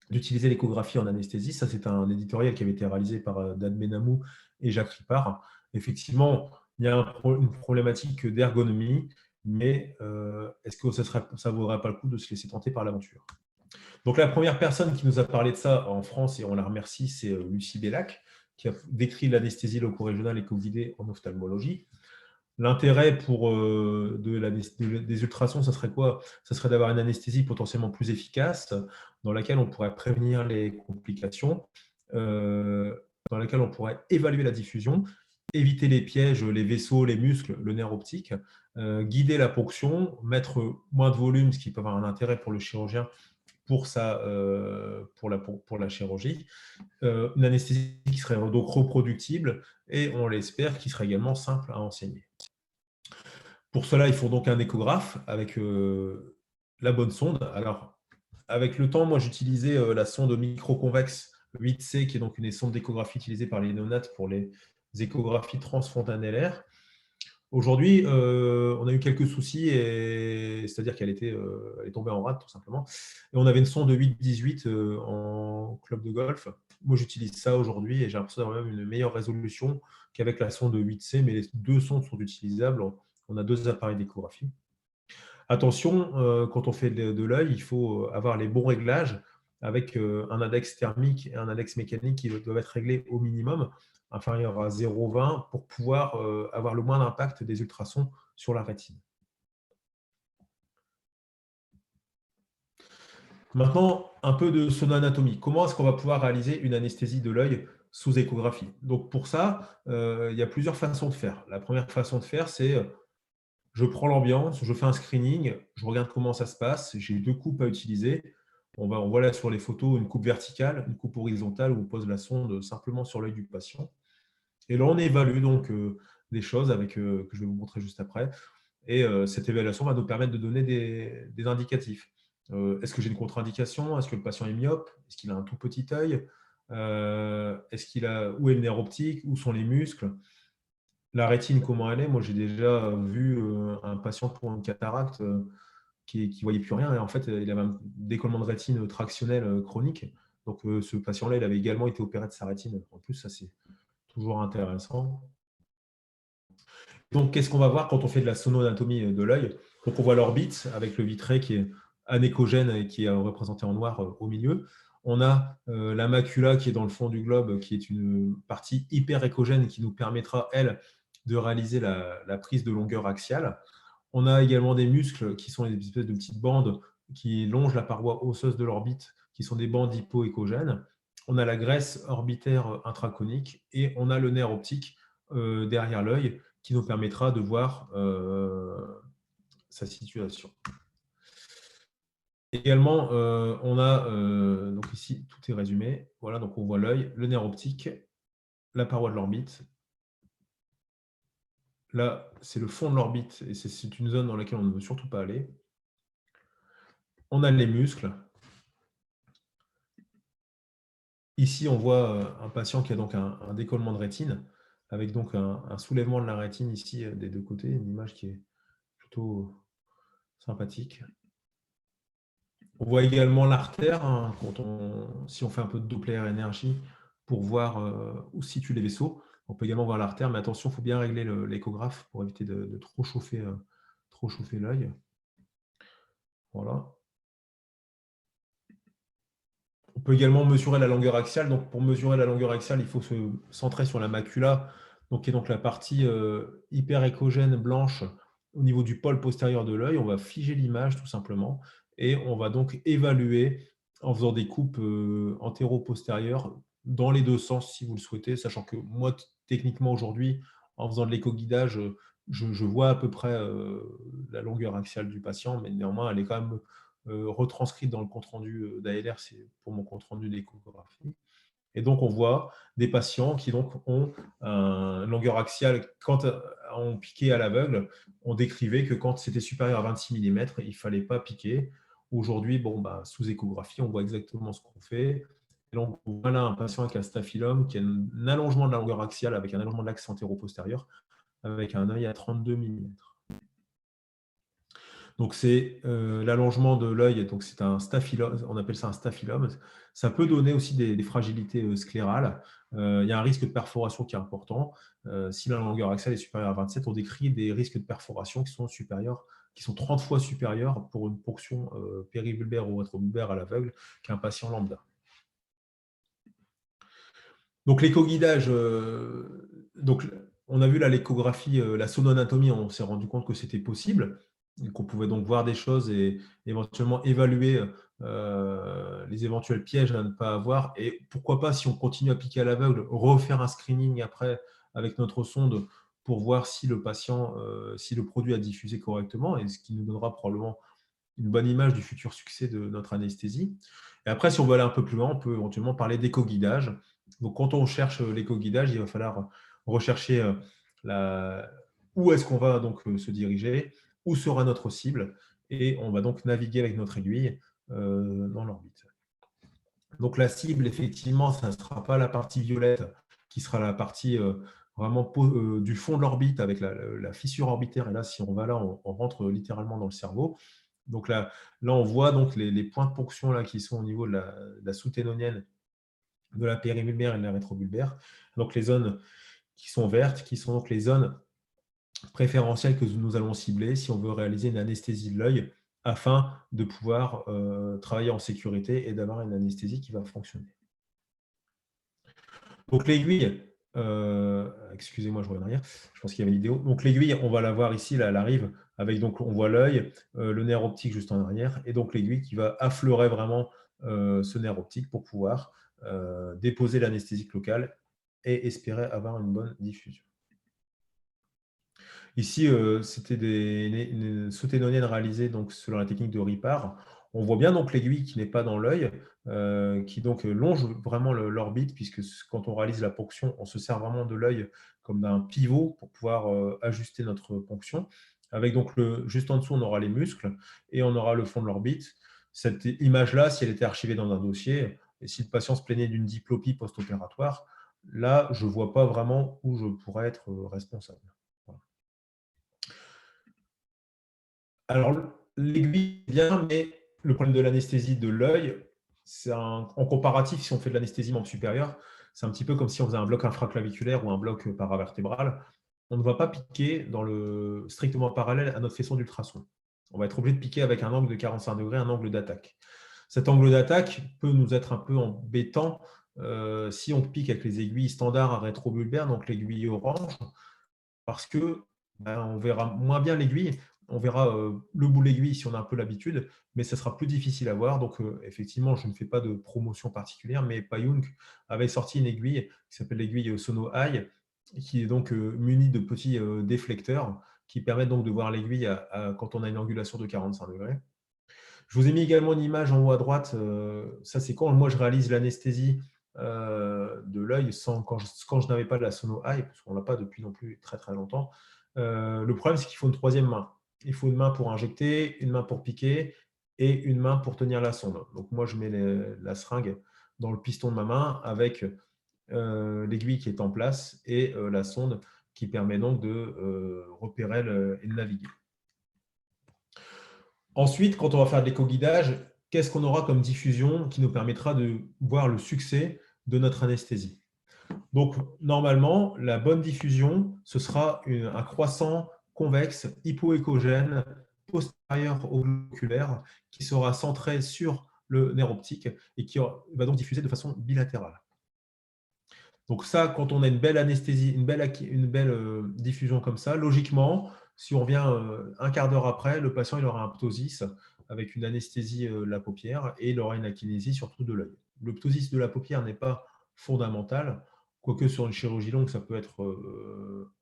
d'utiliser l'échographie en anesthésie? Ça, c'est un éditorial qui avait été réalisé par Dan Benamou et Jacques Ripard. Effectivement, il y a une problématique d'ergonomie, mais est-ce que ça ne vaudrait pas le coup de se laisser tenter par l'aventure? Donc, la première personne qui nous a parlé de ça en France, et on la remercie, c'est Lucie Bellac, qui a décrit l'anesthésie loco-régionale éco-guidée en ophtalmologie. L'intérêt des ultrasons, ça serait quoi? Ça serait d'avoir une anesthésie potentiellement plus efficace, dans laquelle on pourrait prévenir les complications, dans laquelle on pourrait évaluer la diffusion, éviter les pièges, les vaisseaux, les muscles, le nerf optique, guider la ponction, mettre moins de volume, ce qui peut avoir un intérêt pour le chirurgien pour la chirurgie. Une anesthésie qui serait donc reproductible et, on l'espère, qui serait également simple à enseigner. Pour cela, il faut donc un échographe avec la bonne sonde. Alors, avec le temps, moi, j'utilisais la sonde microconvexe 8C, qui est donc une des sondes d'échographie utilisées par les néonates pour les échographies transfontanellaires. Aujourd'hui, on a eu quelques soucis, c'est-à-dire qu'elle elle est tombée en rade, tout simplement. Et on avait une sonde de 8-18 en club de golf. Moi, j'utilise ça aujourd'hui et j'ai l'impression d'avoir même une meilleure résolution qu'avec la sonde de 8C, mais les deux sondes sont utilisables. On a deux appareils d'échographie. Attention, quand on fait de l'œil, il faut avoir les bons réglages avec un index thermique et un index mécanique qui doivent être réglés au minimum, inférieur à 0,20 pour pouvoir avoir le moins d'impact des ultrasons sur la rétine. Maintenant, un peu de sonoanatomie. Comment est-ce qu'on va pouvoir réaliser une anesthésie de l'œil sous échographie? Donc pour ça, il y a plusieurs façons de faire. La première façon de faire, c'est je prends l'ambiance, je fais un screening, je regarde comment ça se passe. J'ai deux coupes à utiliser. On voit là sur les photos une coupe verticale, une coupe horizontale où on pose la sonde simplement sur l'œil du patient. Et là, on évalue donc des choses que je vais vous montrer juste après. Et cette évaluation va nous permettre de donner des indicatifs. Est-ce que j'ai une contre-indication? Est-ce que le patient est myope? Est-ce qu'il a un tout petit œil? Où est le nerf optique? Où sont les muscles? La rétine, comment elle est? Moi, j'ai déjà vu un patient pour une cataracte qui ne voyait plus rien. Et en fait, il avait un décollement de rétine tractionnel chronique. Donc, ce patient-là, il avait également été opéré de sa rétine. En plus, ça, c'est toujours intéressant. Donc, qu'est-ce qu'on va voir quand on fait de la sonoanatomie de l'œil? Donc, on voit l'orbite avec le vitré qui est anéchogène et qui est représenté en noir au milieu. On a la macula qui est dans le fond du globe, qui est une partie hyper-échogène qui nous permettra, elle, de réaliser la prise de longueur axiale. On a également des muscles qui sont des espèces de petites bandes qui longent la paroi osseuse de l'orbite, qui sont des bandes hypoéchogènes. On a la graisse orbitaire intraconique et on a le nerf optique derrière l'œil qui nous permettra de voir sa situation. Également, on a, donc ici, tout est résumé. Voilà, donc on voit l'œil, le nerf optique, la paroi de l'orbite. Là, c'est le fond de l'orbite et c'est une zone dans laquelle on ne veut surtout pas aller. On a les muscles. Ici, on voit un patient qui a donc un décollement de rétine, avec donc un soulèvement de la rétine ici des deux côtés, une image qui est plutôt sympathique. On voit également l'artère, hein, si on fait un peu de Doppler énergie pour voir où se situent les vaisseaux. On peut également voir l'artère, mais attention, il faut bien régler l'échographe pour éviter de trop chauffer l'œil. Voilà. On peut également mesurer la longueur axiale. Donc, pour mesurer la longueur axiale, il faut se centrer sur la macula, qui est donc la partie hyper-échogène blanche au niveau du pôle postérieur de l'œil. On va figer l'image tout simplement et on va donc évaluer en faisant des coupes antéro-postérieures dans les deux sens si vous le souhaitez, sachant que moi, techniquement aujourd'hui, en faisant de l'éco-guidage, je vois à peu près la longueur axiale du patient, mais néanmoins, elle est quand même retranscrite dans le compte-rendu d'ALR, c'est pour mon compte-rendu d'échographie. Et donc, on voit des patients qui donc ont une longueur axiale, quand on piquait à l'aveugle, on décrivait que quand c'était supérieur à 26 mm, il ne fallait pas piquer. Aujourd'hui, sous échographie, on voit exactement ce qu'on fait. Et donc, voilà un patient avec un staphylome qui a un allongement de la longueur axiale avec un allongement de l'axe antéro-postérieur, avec un œil à 32 mm. Donc, c'est l'allongement de l'œil, donc c'est un staphylome, on appelle ça un staphylome. Ça peut donner aussi des fragilités sclérales. Il y a un risque de perforation qui est important. Si la longueur axiale est supérieure à 27, on décrit des risques de perforation qui sont 30 fois supérieurs pour une ponction périvulvaire ou rétrovulvaire à l'aveugle qu'un patient lambda. Donc, l'écho-guidage, on a vu là l'échographie, la sonoanatomie, on s'est rendu compte que c'était possible, qu'on pouvait donc voir des choses et éventuellement évaluer les éventuels pièges à ne pas avoir. Et pourquoi pas, si on continue à piquer à l'aveugle, refaire un screening après avec notre sonde pour voir si le patient, si le produit a diffusé correctement, et ce qui nous donnera probablement une bonne image du futur succès de notre anesthésie. Et après, si on veut aller un peu plus loin, on peut éventuellement parler d'éco-guidage. Donc, quand on cherche l'éco-guidage, il va falloir rechercher où est-ce qu'on va donc se diriger, où sera notre cible, et on va donc naviguer avec notre aiguille dans l'orbite. Donc la cible, effectivement, ça ne sera pas la partie violette, qui sera la partie vraiment du fond de l'orbite avec la fissure orbitaire. Et là, si on va là, on rentre littéralement dans le cerveau. Donc là on voit donc les points de ponction là, qui sont au niveau de la sous-ténonienne, de la périmulbaire et de la rétrobulbaire. Donc les zones qui sont vertes, qui sont donc les zones préférentielles que nous allons cibler si on veut réaliser une anesthésie de l'œil afin de pouvoir travailler en sécurité et d'avoir une anesthésie qui va fonctionner. Donc l'aiguille, excusez-moi, je reviens en arrière, je pense qu'il y avait une vidéo. Donc l'aiguille, on va la voir ici, là, elle arrive avec, donc on voit l'œil, le nerf optique juste en arrière, et donc l'aiguille qui va affleurer vraiment ce nerf optique pour pouvoir déposer l'anesthésique locale et espérer avoir une bonne diffusion. Ici, c'était une sous-ténonienne réalisée donc, selon la technique de Ripard. On voit bien donc l'aiguille qui n'est pas dans l'œil, qui donc longe vraiment l'orbite, puisque quand on réalise la ponction, on se sert vraiment de l'œil comme d'un pivot pour pouvoir ajuster notre ponction. Avec donc juste en dessous, on aura les muscles et on aura le fond de l'orbite. Cette image-là, si elle était archivée dans un dossier, et si le patient se plaignait d'une diplopie post-opératoire, là, je ne vois pas vraiment où je pourrais être responsable. Alors, l'aiguille, c'est bien, mais le problème de l'anesthésie de l'œil, c'est en comparatif, si on fait de l'anesthésie membre supérieur, c'est un petit peu comme si on faisait un bloc infraclaviculaire ou un bloc paravertébral. On ne va pas piquer strictement parallèle à notre faisceau d'ultrasons. On va être obligé de piquer avec un angle de 45 degrés, un angle d'attaque. Cet angle d'attaque peut nous être un peu embêtant si on pique avec les aiguilles standards à rétrobulbaire, donc l'aiguille orange, parce que on verra moins bien l'aiguille. On verra le bout de l'aiguille si on a un peu l'habitude, mais ça sera plus difficile à voir. Donc, effectivement, je ne fais pas de promotion particulière, mais Payung avait sorti une aiguille qui s'appelle l'aiguille Sono Eye, qui est donc munie de petits déflecteurs qui permettent donc de voir l'aiguille quand on a une angulation de 45 degrés. Je vous ai mis également une image en haut à droite. Ça, c'est quand moi je réalise l'anesthésie de l'œil quand je n'avais pas de la Sono Eye, parce qu'on ne l'a pas depuis non plus très très longtemps. Le problème, c'est qu'il faut une troisième main. Il faut une main pour injecter, une main pour piquer et une main pour tenir la sonde. Donc moi, je mets la seringue dans le piston de ma main avec l'aiguille qui est en place et la sonde qui permet donc de repérer et de naviguer. Ensuite, quand on va faire de l'éco-guidage, qu'est-ce qu'on aura comme diffusion qui nous permettra de voir le succès de notre anesthésie? Donc, normalement, la bonne diffusion, ce sera un croissant convexe hypoécogène postérieur au globe oculaire qui sera centré sur le nerf optique et qui va donc diffuser de façon bilatérale. Donc ça, quand on a une belle anesthésie, une belle diffusion comme ça, logiquement, si on revient un quart d'heure après, le patient il aura un ptosis avec une anesthésie de la paupière et il aura une akinésie surtout de l'œil. Le ptosis de la paupière n'est pas fondamental, quoique sur une chirurgie longue, ça peut être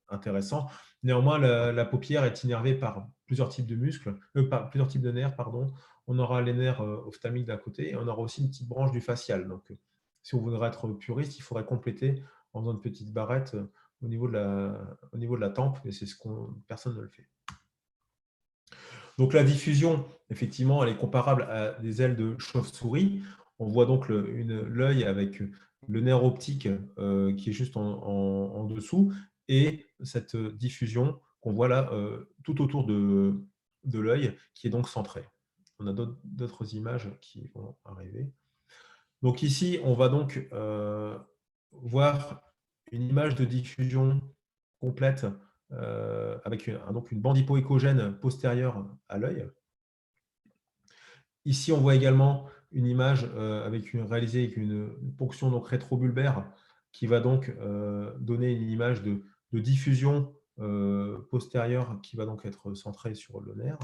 intéressant. Néanmoins, la paupière est innervée par plusieurs types de muscles, par plusieurs types de nerfs, pardon. On aura les nerfs ophtalmiques d'un côté et on aura aussi une petite branche du facial. Donc, si on voudrait être puriste, il faudrait compléter en faisant une petite barrette au niveau de la tempe, mais c'est personne ne le fait. Donc la diffusion, effectivement, elle est comparable à des ailes de chauve-souris. On voit donc l'œil avec le nerf optique qui est juste en dessous et cette diffusion qu'on voit là tout autour de l'œil qui est donc centrée. On a d'autres images qui vont arriver. Donc ici, on va donc voir une image de diffusion complète avec donc une bande hypoécogène postérieure à l'œil. Ici, on voit également une image réalisée avec une ponction donc rétrobulbaire qui va donc donner une image de diffusion postérieure qui va donc être centrée sur le nerf.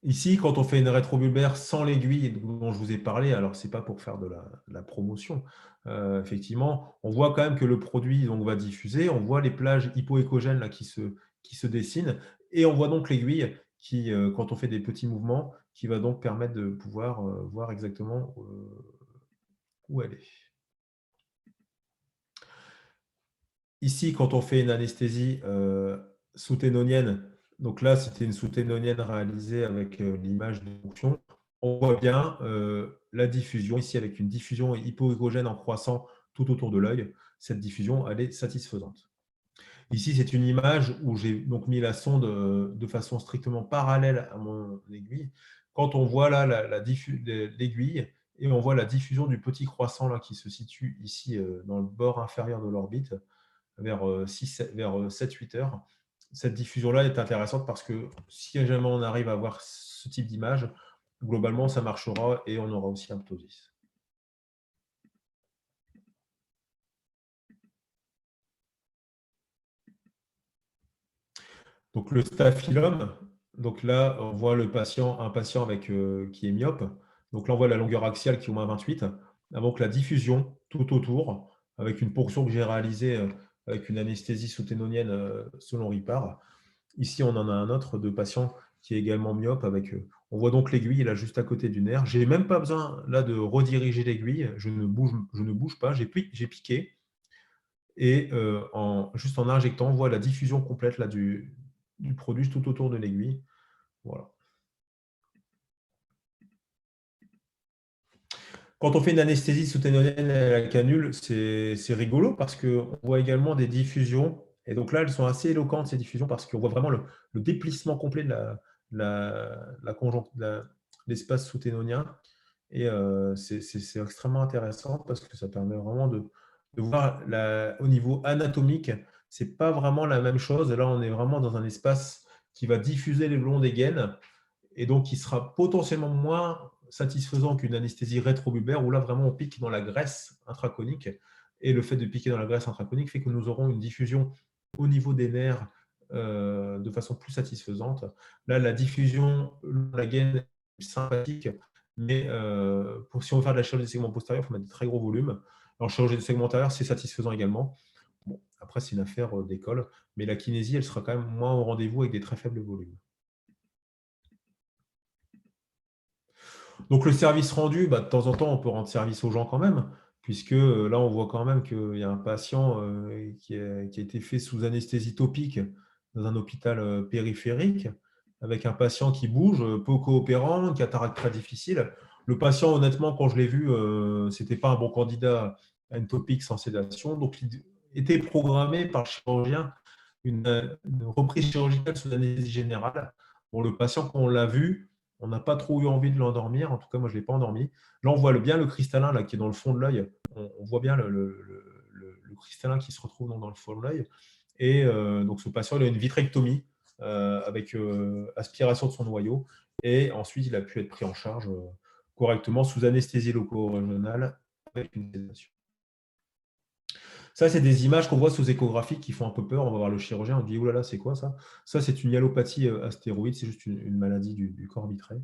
Ici, quand on fait une rétrobulbaire sans l'aiguille dont je vous ai parlé, alors ce n'est pas pour faire de la promotion, effectivement, on voit quand même que le produit donc, va diffuser, on voit les plages hypoécogènes là, qui se dessinent, et on voit donc l'aiguille qui, quand on fait des petits mouvements, qui va donc permettre de pouvoir voir exactement où elle est. Ici, quand on fait une anesthésie sous-ténonienne Donc là, c'était une sous-ténonienne réalisée avec l'image de fonction. On voit bien la diffusion ici avec une diffusion hypoégogène en croissant tout autour de l'œil. Cette diffusion, elle est satisfaisante. Ici, c'est une image où j'ai donc mis la sonde de façon strictement parallèle à mon aiguille. Quand on voit là l'aiguille et on voit la diffusion du petit croissant là, qui se situe ici dans le bord inférieur de l'orbite, vers 7-8 heures. Cette diffusion-là est intéressante parce que si jamais on arrive à avoir ce type d'image, globalement, ça marchera et on aura aussi un ptosis. Donc le staphylum, donc là, on voit un patient qui est myope. Donc là, on voit la longueur axiale qui est au moins 28. Donc la diffusion tout autour, avec une ponction que j'ai réalisée avec une anesthésie sous-ténonienne selon Ripard. Ici, on en a un autre de patient qui est également myope. On voit donc l'aiguille là juste à côté du nerf. Je n'ai même pas besoin là de rediriger l'aiguille. Je ne bouge pas. J'ai piqué. Et juste en injectant, on voit la diffusion complète là, du produit tout autour de l'aiguille. Voilà. Quand on fait une anesthésie sous-ténonienne à la canule, c'est rigolo parce qu'on voit également des diffusions. Et donc là, elles sont assez éloquentes, ces diffusions, parce qu'on voit vraiment le déplissement complet de l'espace sous-ténonien. Et c'est extrêmement intéressant parce que ça permet vraiment de voir au niveau anatomique, ce n'est pas vraiment la même chose. Et là, on est vraiment dans un espace qui va diffuser le long des gaines et donc qui sera potentiellement moins satisfaisant qu'une anesthésie rétrobulbaire où là, vraiment, on pique dans la graisse intraconique. Et le fait de piquer dans la graisse intraconique fait que nous aurons une diffusion au niveau des nerfs de façon plus satisfaisante. Là, la diffusion dans la gaine est sympathique, mais si on veut faire de la chirurgie du segment postérieur, il faut mettre de très gros volumes. Alors, chirurgie du segment antérieur, c'est satisfaisant également. Bon, après, c'est une affaire d'école, mais la kinésie, elle sera quand même moins au rendez-vous avec des très faibles volumes. Donc, le service rendu, de temps en temps, on peut rendre service aux gens quand même, puisque là, on voit quand même qu'il y a un patient qui a été fait sous anesthésie topique dans un hôpital périphérique, avec un patient qui bouge, peu coopérant, une cataracte très difficile. Le patient, honnêtement, quand je l'ai vu, ce n'était pas un bon candidat à une topique sans sédation. Donc, il était programmé par le chirurgien une reprise chirurgicale sous anesthésie générale. Bon, le patient, quand on l'a vu, on n'a pas trop eu envie de l'endormir. En tout cas, moi, je ne l'ai pas endormi. Là, on voit bien le cristallin là, qui est dans le fond de l'œil. On voit bien le cristallin qui se retrouve dans le fond de l'œil. Et donc, ce patient, il a une vitrectomie avec aspiration de son noyau. Et ensuite, il a pu être pris en charge correctement sous anesthésie loco-régionale avec une sédation. Ça, c'est des images qu'on voit sous échographie qui font un peu peur. On va voir le chirurgien, on dit « Ouh là là, c'est quoi ça ?» Ça, c'est une hyalopathie astéroïde, c'est juste une maladie du corps vitré.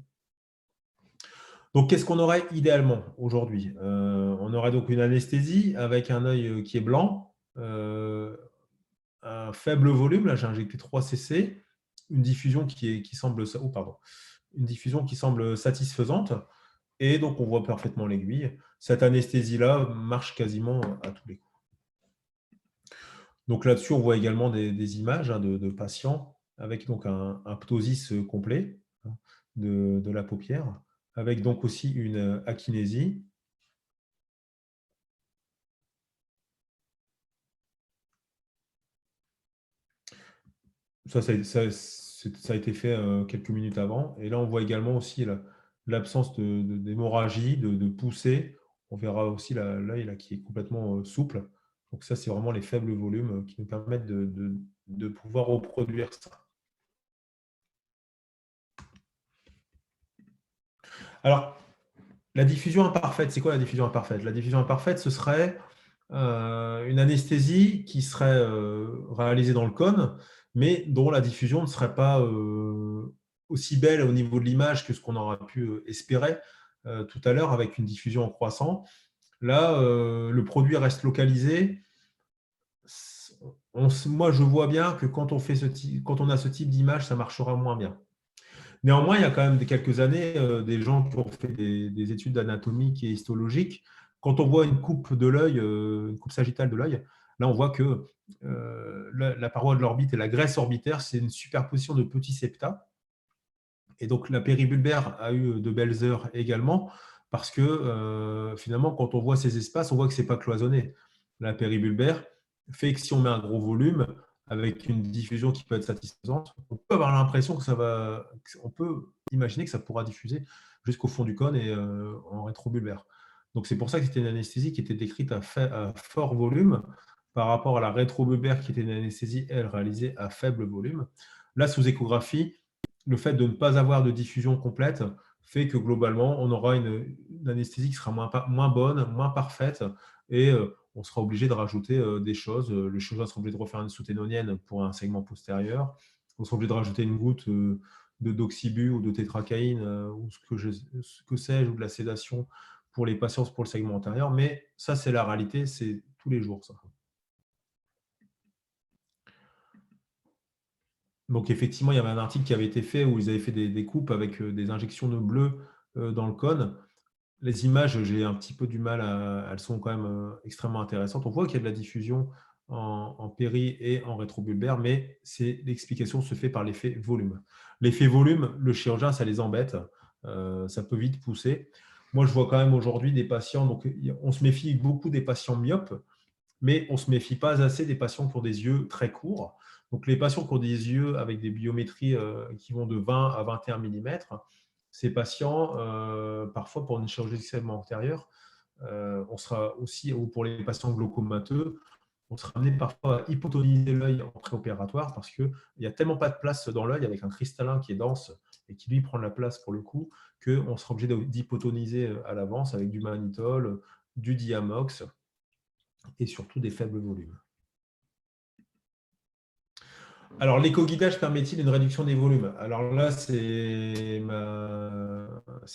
Donc, qu'est-ce qu'on aurait idéalement aujourd'hui? On aurait donc une anesthésie avec un œil qui est blanc, un faible volume. Là, j'ai injecté 3 cc, une diffusion qui semble satisfaisante. Et donc, on voit parfaitement l'aiguille. Cette anesthésie-là marche quasiment à tous les coups. Donc là-dessus, on voit également des images de patients avec donc un ptosis complet de la paupière, avec donc aussi une akinésie. Ça a été fait quelques minutes avant. Et là, on voit également aussi l'absence d'hémorragie, de poussée. On verra aussi l'œil qui est complètement souple. Donc ça, c'est vraiment les faibles volumes qui nous permettent de pouvoir reproduire ça. Alors, la diffusion imparfaite, c'est quoi la diffusion imparfaite? La diffusion imparfaite, ce serait une anesthésie qui serait réalisée dans le cône, mais dont la diffusion ne serait pas aussi belle au niveau de l'image que ce qu'on aurait pu espérer tout à l'heure avec une diffusion en croissant. Là, le produit reste localisé. Moi, je vois bien que quand on a ce type d'image, ça marchera moins bien. Néanmoins, il y a quand même quelques années, des gens qui ont fait des études anatomiques et histologiques. Quand on voit une coupe de l'œil, une coupe sagittale de l'œil, Là, on voit que la paroi de l'orbite et la graisse orbitaire, c'est une superposition de petits septa. Et donc, la péribulbaire a eu de belles heures également, parce que finalement, quand on voit ces espaces, on voit que ce n'est pas cloisonné. La péribulbaire fait que si on met un gros volume, avec une diffusion qui peut être satisfaisante, on peut avoir l'impression que ça va. On peut imaginer que ça pourra diffuser jusqu'au fond du cône et en rétrobulbaire. Donc, c'est pour ça que c'était une anesthésie qui était décrite à fort volume par rapport à la rétrobulbaire qui était une anesthésie, elle, réalisée à faible volume. Là, sous échographie, le fait de ne pas avoir de diffusion complète fait que globalement, on aura une anesthésie qui sera moins bonne, moins parfaite, et on sera obligé de rajouter des choses. Le chirurgien sera obligé de refaire une sous-ténonienne pour un segment postérieur. On sera obligé de rajouter une goutte de doxybu ou de tétracaïne ou ce que sais-je, ou de la sédation pour les patients pour le segment antérieur. Mais ça, c'est la réalité, c'est tous les jours, ça. Donc, effectivement, il y avait un article qui avait été fait où ils avaient fait des coupes avec des injections de bleu dans le cône. Les images, j'ai un petit peu du mal elles sont quand même extrêmement intéressantes. On voit qu'il y a de la diffusion en péri et en rétrobulbaire, mais l'explication se fait par l'effet volume. L'effet volume, le chirurgien, ça les embête. Ça peut vite pousser. Moi, je vois quand même aujourd'hui des patients, donc on se méfie beaucoup des patients myopes, mais on ne se méfie pas assez des patients qui ont des yeux très courts. Donc, les patients qui ont des yeux avec des biométries qui vont de 20 à 21 mm, ces patients, parfois pour une chirurgie du segment antérieur, on sera aussi, ou pour les patients glaucomateux, on sera amené parfois à hypotoniser l'œil en préopératoire parce qu'il n'y a tellement pas de place dans l'œil avec un cristallin qui est dense et qui lui prend la place pour le coup, qu'on sera obligé d'hypotoniser à l'avance avec du mannitol, du diamox et surtout des faibles volumes. Alors, l'éco-guidage permet-il une réduction des volumes? Alors là, c'est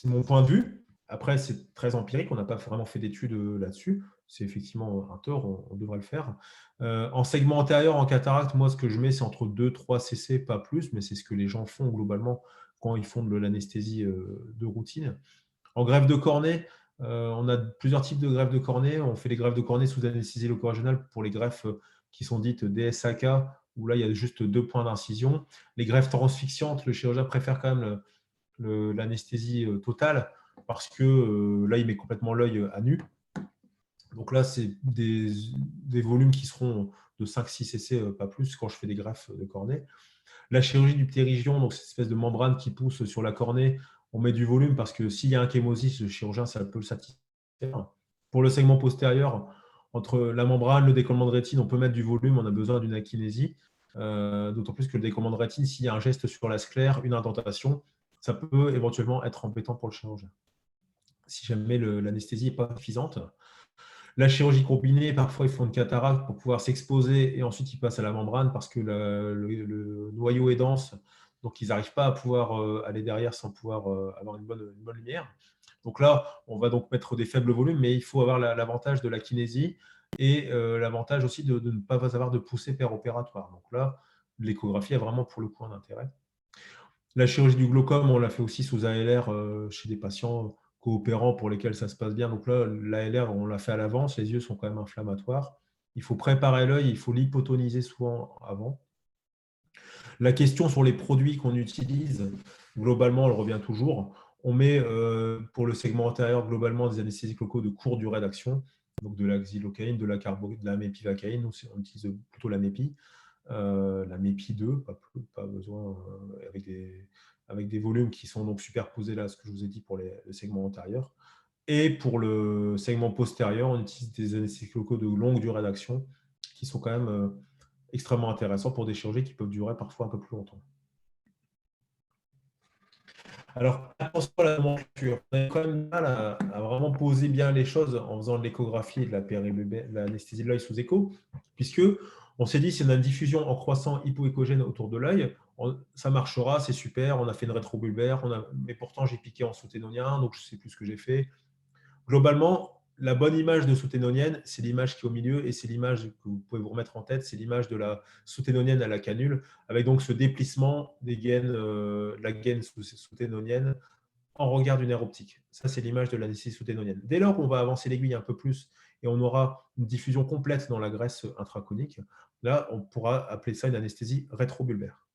mon point de vue. Après, c'est très empirique. On n'a pas vraiment fait d'études là-dessus. C'est effectivement un tort, on devrait le faire. En segment antérieur, en cataracte, moi, ce que je mets, c'est entre 2-3 cc, pas plus, mais c'est ce que les gens font globalement quand ils font de l'anesthésie de routine. En greffe de cornée, on a plusieurs types de greffes de cornée. On fait les greffes de cornée sous anesthésie loco-régionale pour les greffes qui sont dites DSAK, où là, il y a juste 2 points d'incision. Les greffes transfixiantes, le chirurgien préfère quand même l'anesthésie totale parce que là, il met complètement l'œil à nu. Donc là, c'est des volumes qui seront de 5-6 cc, pas plus, quand je fais des greffes de cornée. La chirurgie du ptérygion, donc cette espèce de membrane qui pousse sur la cornée, on met du volume parce que s'il y a un chémosis, le chirurgien, ça peut le satisfaire. Pour le segment postérieur, entre la membrane, le décollement de rétine, on peut mettre du volume, on a besoin d'une akinésie. D'autant plus que le décollement de rétine, s'il y a un geste sur la sclère, une indentation, ça peut éventuellement être embêtant pour le chirurgien. Si jamais l'anesthésie n'est pas suffisante. La chirurgie combinée, parfois ils font une cataracte pour pouvoir s'exposer et ensuite ils passent à la membrane parce que le noyau est dense, donc ils n'arrivent pas à pouvoir aller derrière sans pouvoir avoir une bonne lumière. Donc là, on va donc mettre des faibles volumes, mais il faut avoir l'avantage de la kinésie et l'avantage aussi de ne pas avoir de poussée péropératoire. Donc là, l'échographie a vraiment pour le coup un intérêt. La chirurgie du glaucome, on l'a fait aussi sous ALR chez des patients coopérants pour lesquels ça se passe bien. Donc là, l'ALR, on l'a fait à l'avance. Les yeux sont quand même inflammatoires. Il faut préparer l'œil, il faut l'hypotoniser souvent avant. La question sur les produits qu'on utilise, globalement, elle revient toujours. On met pour le segment antérieur, globalement, des anesthésiques locaux de courte durée d'action, donc de la xylocaïne, de la mépivacaïne. Nous, on utilise plutôt la mépi. La MEPI 2, pas besoin avec des volumes qui sont donc superposés là, ce que je vous ai dit pour le segment antérieur. Et pour le segment postérieur, on utilise des anesthésiques locaux de longue durée d'action qui sont quand même extrêmement intéressants pour des chirurgies qui peuvent durer parfois un peu plus longtemps. Alors, attention à la nomenclature. On a quand même du mal à vraiment poser bien les choses en faisant de l'échographie et de l'anesthésie de l'œil sous écho, puisque on s'est dit, si on a une diffusion en croissant hypoéchogène autour de l'œil, ça marchera, c'est super, on a fait une rétrobulbaire, mais pourtant j'ai piqué en sous-ténonien, donc je ne sais plus ce que j'ai fait. Globalement, la bonne image de sous-ténonienne, c'est l'image qui est au milieu et c'est l'image que vous pouvez vous remettre en tête, c'est l'image de la sous-ténonienne à la canule, avec donc ce déplissement des gaines, la gaine sous-ténonienne en regard du nerf optique. Ça, c'est l'image de l'anesthésie sous-ténonienne. Dès lors qu'on va avancer l'aiguille un peu plus et on aura une diffusion complète dans la graisse intraconique, là, on pourra appeler ça une anesthésie rétrobulbaire.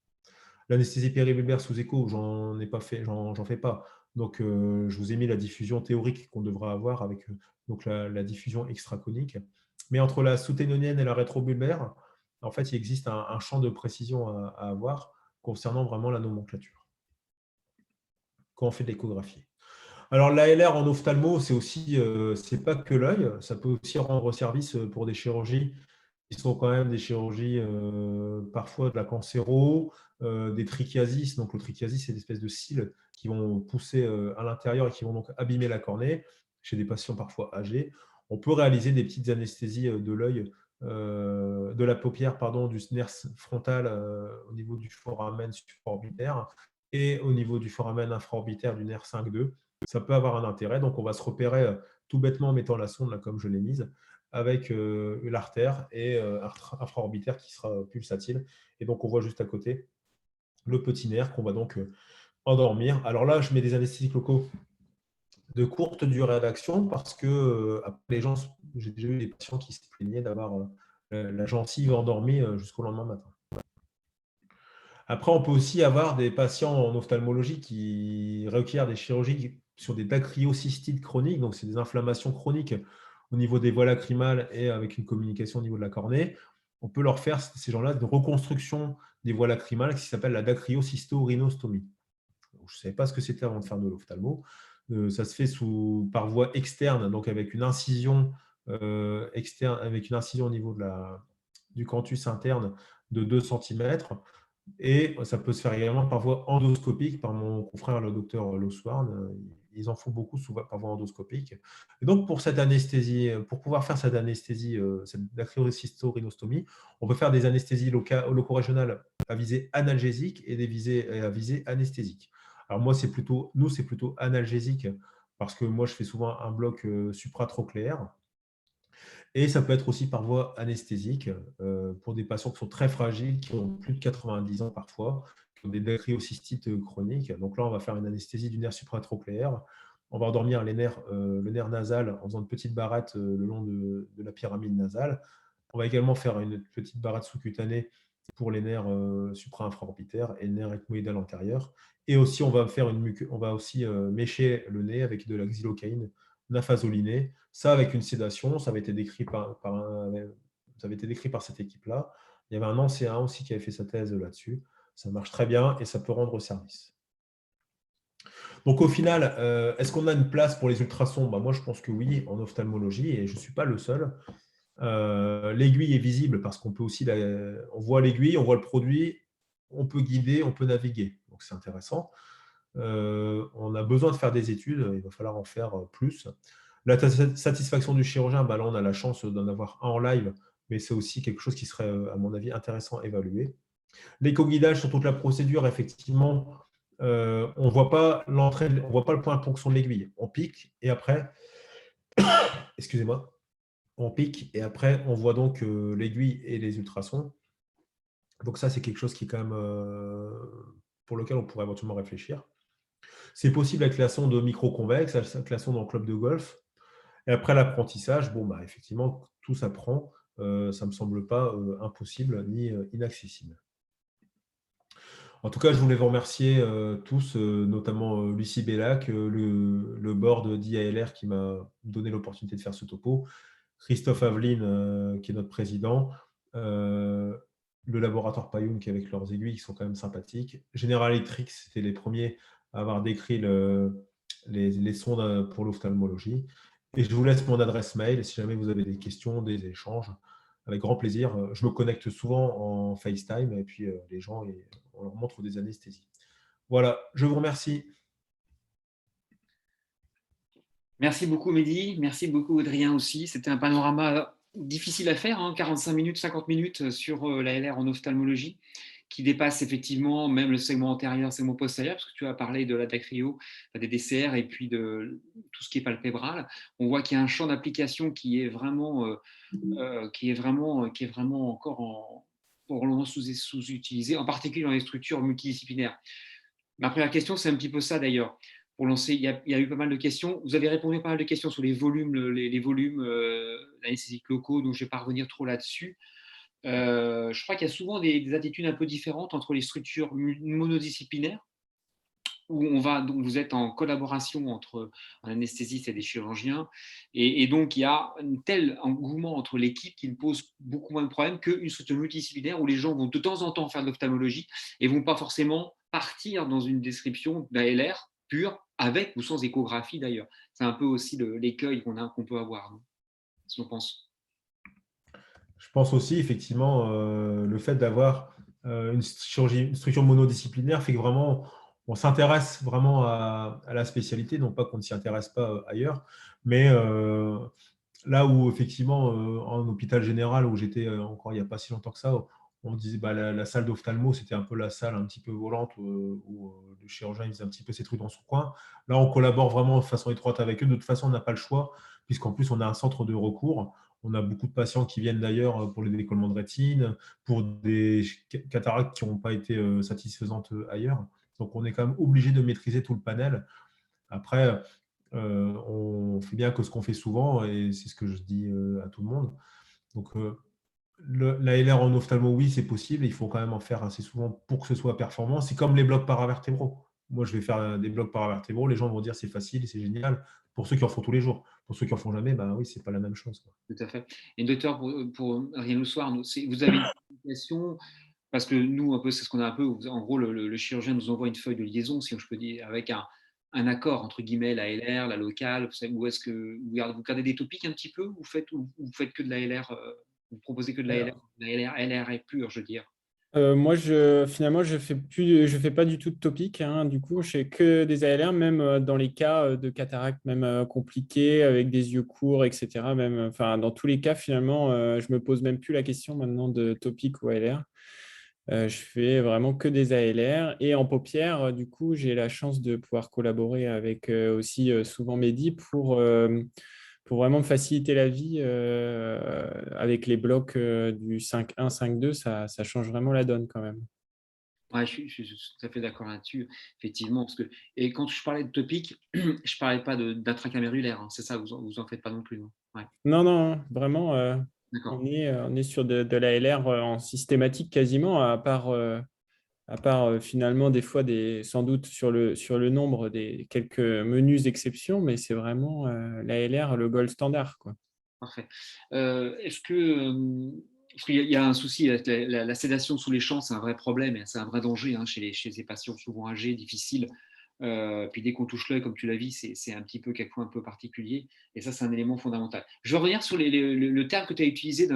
L'anesthésie péribulbaire sous écho, j'en fais pas. Donc, je vous ai mis la diffusion théorique qu'on devra avoir avec donc la diffusion extraconique. Mais entre la sous-ténonienne et la rétrobulbaire, en fait, il existe un champ de précision à avoir concernant vraiment la nomenclature quand on fait de l'échographie. Alors, l'ALR en ophtalmo, c'est pas que l'œil, ça peut aussi rendre service pour des chirurgies qui sont quand même des chirurgies parfois de la cancéro, des trichiasis. Donc, le trichiasis, c'est des espèces de cils qui vont pousser à l'intérieur et qui vont donc abîmer la cornée chez des patients parfois âgés. On peut réaliser des petites anesthésies de l'œil, de la paupière, pardon, du nerf frontal au niveau du foramen supraorbitaire et au niveau du foramen infraorbitaire du nerf 5-2. Ça peut avoir un intérêt. Donc, on va se repérer tout bêtement en mettant la sonde, là, comme je l'ai mise, avec l'artère et infraorbitaire qui sera pulsatile. Et donc, on voit juste à côté le petit nerf qu'on va donc endormir. Alors là, je mets des anesthésiques locaux de courte durée d'action parce que les gens, j'ai déjà eu des patients qui se plaignaient d'avoir la gencive endormie jusqu'au lendemain matin. Après, on peut aussi avoir des patients en ophtalmologie qui requièrent des chirurgies sur des dacryocystites chroniques, donc c'est des inflammations chroniques au niveau des voies lacrymales et avec une communication au niveau de la cornée. On peut leur faire, ces gens-là, une reconstruction des voies lacrymales qui s'appelle la dacryocystorhinostomie. Je ne savais pas ce que c'était avant de faire de l'ophtalmo. Ça se fait par voie externe, donc avec une incision externe, avec une incision au niveau du canthus interne de 2 cm. Et ça peut se faire également par voie endoscopique par mon confrère le docteur Loswarn. Ils en font beaucoup souvent par voie endoscopique. Et donc pour cette anesthésie, pour pouvoir faire cette anesthésie, cette dacryocysto-rhinostomie, on peut faire des anesthésies loco-régionales à visée analgésique et des visées à visée anesthésique. Alors moi, c'est plutôt analgésique parce que moi, je fais souvent un bloc supratrochléaire. Et ça peut être aussi par voie anesthésique pour des patients qui sont très fragiles, qui ont plus de 90 ans parfois, qui ont des dacryocystites chroniques. Donc là, on va faire une anesthésie du nerf supratrochléaire. On va endormir le nerf nasal en faisant une petite barrette le long de la pyramide nasale. On va également faire une petite barrette sous-cutanée pour les nerfs supra-infraorbitaires et le nerf ethmoïdal antérieur. Et aussi, on va aussi mécher le nez avec de la xylocaïne nafazolinée. Ça, avec une sédation, ça avait été décrit par cette équipe-là. Il y avait un ancien aussi qui avait fait sa thèse là-dessus. Ça marche très bien et ça peut rendre service. Donc, au final, est-ce qu'on a une place pour les ultrasons? Moi, je pense que oui, en ophtalmologie, et je ne suis pas le seul. L'aiguille est visible parce qu'on peut aussi, on voit l'aiguille, on voit le produit, on peut guider, on peut naviguer. Donc, c'est intéressant. On a besoin de faire des études, il va falloir en faire plus. La satisfaction du chirurgien, là, on a la chance d'en avoir un en live, mais c'est aussi quelque chose qui serait, à mon avis, intéressant à évaluer. L'éco-guidage sur toute la procédure, effectivement, on ne voit pas l'entrée, on ne voit pas le point de ponction de l'aiguille. On pique et après, excusez-moi, on pique et après, on voit donc l'aiguille et les ultrasons. Donc ça, c'est quelque chose qui est quand même pour lequel on pourrait éventuellement réfléchir. C'est possible avec la sonde micro-convexe, avec la sonde en club de golf. Et après l'apprentissage, effectivement, tout s'apprend. Ça ne me semble pas impossible ni inaccessible. En tout cas, je voulais vous remercier tous, notamment Lucie Bellac, le board d'IALR qui m'a donné l'opportunité de faire ce topo, Christophe Aveline, qui est notre président, le laboratoire Payoun qui est avec leurs aiguilles qui sont quand même sympathiques. General Electric, c'était les premiers à avoir décrit les sondes pour l'ophtalmologie. Et je vous laisse mon adresse mail si jamais vous avez des questions, des échanges. Avec grand plaisir. Je me connecte souvent en FaceTime et puis les gens, on leur montre des anesthésies. Voilà, je vous remercie. Merci beaucoup Mehdi, merci beaucoup Adrien aussi. C'était un panorama difficile à faire, 45 minutes, 50 minutes sur la LR en ophtalmologie, qui dépasse effectivement même le segment antérieur, le segment postérieur, parce que tu as parlé de la dacryo, des DCR et puis de tout ce qui est palpébral. On voit qu'il y a un champ d'application qui est vraiment encore pour le moment sous-utilisé, en particulier dans les structures multidisciplinaires. Ma première question, c'est un petit peu ça d'ailleurs. pour lancer. Il y a eu pas mal de questions. Vous avez répondu à pas mal de questions sur les volumes, les volumes anesthésiques locaux, donc je ne vais pas revenir trop là-dessus. Je crois qu'il y a souvent des attitudes un peu différentes entre les structures monodisciplinaires, où donc vous êtes en collaboration entre un anesthésiste et des chirurgiens, et donc il y a un tel engouement entre l'équipe qu'il pose beaucoup moins de problèmes qu'une structure multidisciplinaire où les gens vont de temps en temps faire de l'ophtalmologie et ne vont pas forcément partir dans une description d'ALR pure, avec ou sans échographie d'ailleurs. C'est un peu aussi l'écueil qu'on peut avoir, non, si on pense. Je pense aussi, effectivement, le fait d'avoir une structure monodisciplinaire fait que vraiment, on s'intéresse vraiment à la spécialité, non pas qu'on ne s'y intéresse pas ailleurs, mais là où, effectivement, en hôpital général, où j'étais encore il n'y a pas si longtemps que ça, on disait bah, la salle d'ophtalmo, c'était un peu la salle un petit peu volante où le chirurgien il faisait un petit peu ses trucs dans son coin. Là, on collabore vraiment de façon étroite avec eux. De toute façon, on n'a pas le choix, puisqu'en plus, on a un centre de recours. On a beaucoup de patients qui viennent d'ailleurs pour les décollements de rétine, pour des cataractes qui n'ont pas été satisfaisantes ailleurs. Donc, on est quand même obligé de maîtriser tout le panel. Après, on fait bien que ce qu'on fait souvent, et c'est ce que je dis à tout le monde. Donc, l'ALR en ophtalmo, oui, c'est possible. Il faut quand même en faire assez souvent pour que ce soit performant. C'est comme les blocs paravertébraux. Moi, je vais faire des blocs paravertébraux. Les gens vont dire c'est facile, c'est génial. Pour ceux qui en font tous les jours. Pour ceux qui en font jamais, bah oui, c'est pas la même chose, quoi. Tout à fait. Et docteur, pour rien le soir, vous avez une question, parce que nous, un peu, c'est ce qu'on a un peu. En gros, le chirurgien nous envoie une feuille de liaison, si je peux dire, avec un accord entre guillemets, la LR, la locale. Ou est-ce que vous gardez des topiques un petit peu, ou vous faites que de la LR, vous proposez que de la LR, LR est pure, je veux dire. Moi, finalement, je fais pas du tout de topique, hein. Du coup, je fais que des ALR, même dans les cas de cataracte, même compliqués, avec des yeux courts, etc. Même, enfin, dans tous les cas, finalement, je me pose même plus la question maintenant de topique ou ALR. Je fais vraiment que des ALR. Et en paupières, du coup, j'ai la chance de pouvoir collaborer avec aussi souvent Mehdi pour vraiment me faciliter la vie avec les blocs du 5.1, 5.2, ça change vraiment la donne quand même. Ouais, je suis tout à fait d'accord là-dessus, effectivement. Et quand je parlais de topique, je ne parlais pas d'intracamérulaire, hein, c'est ça, vous en faites pas non plus, non. Ouais, Non, non, vraiment, d'accord. on est sur de la LR en systématique quasiment, à part finalement des fois sans doute sur le nombre des quelques menus exceptions, mais c'est vraiment la LR le gold standard, quoi. Parfait. Est-ce que, parce qu'il y a un souci, la sédation sous les champs, c'est un vrai problème, et c'est un vrai danger, hein, chez ces patients souvent âgés, difficiles. Puis dès qu'on touche l'œil, comme tu l'as dit, c'est un petit peu quelquefois un peu particulier. Et ça, c'est un élément fondamental. Je vais revenir sur le terme que tu as utilisé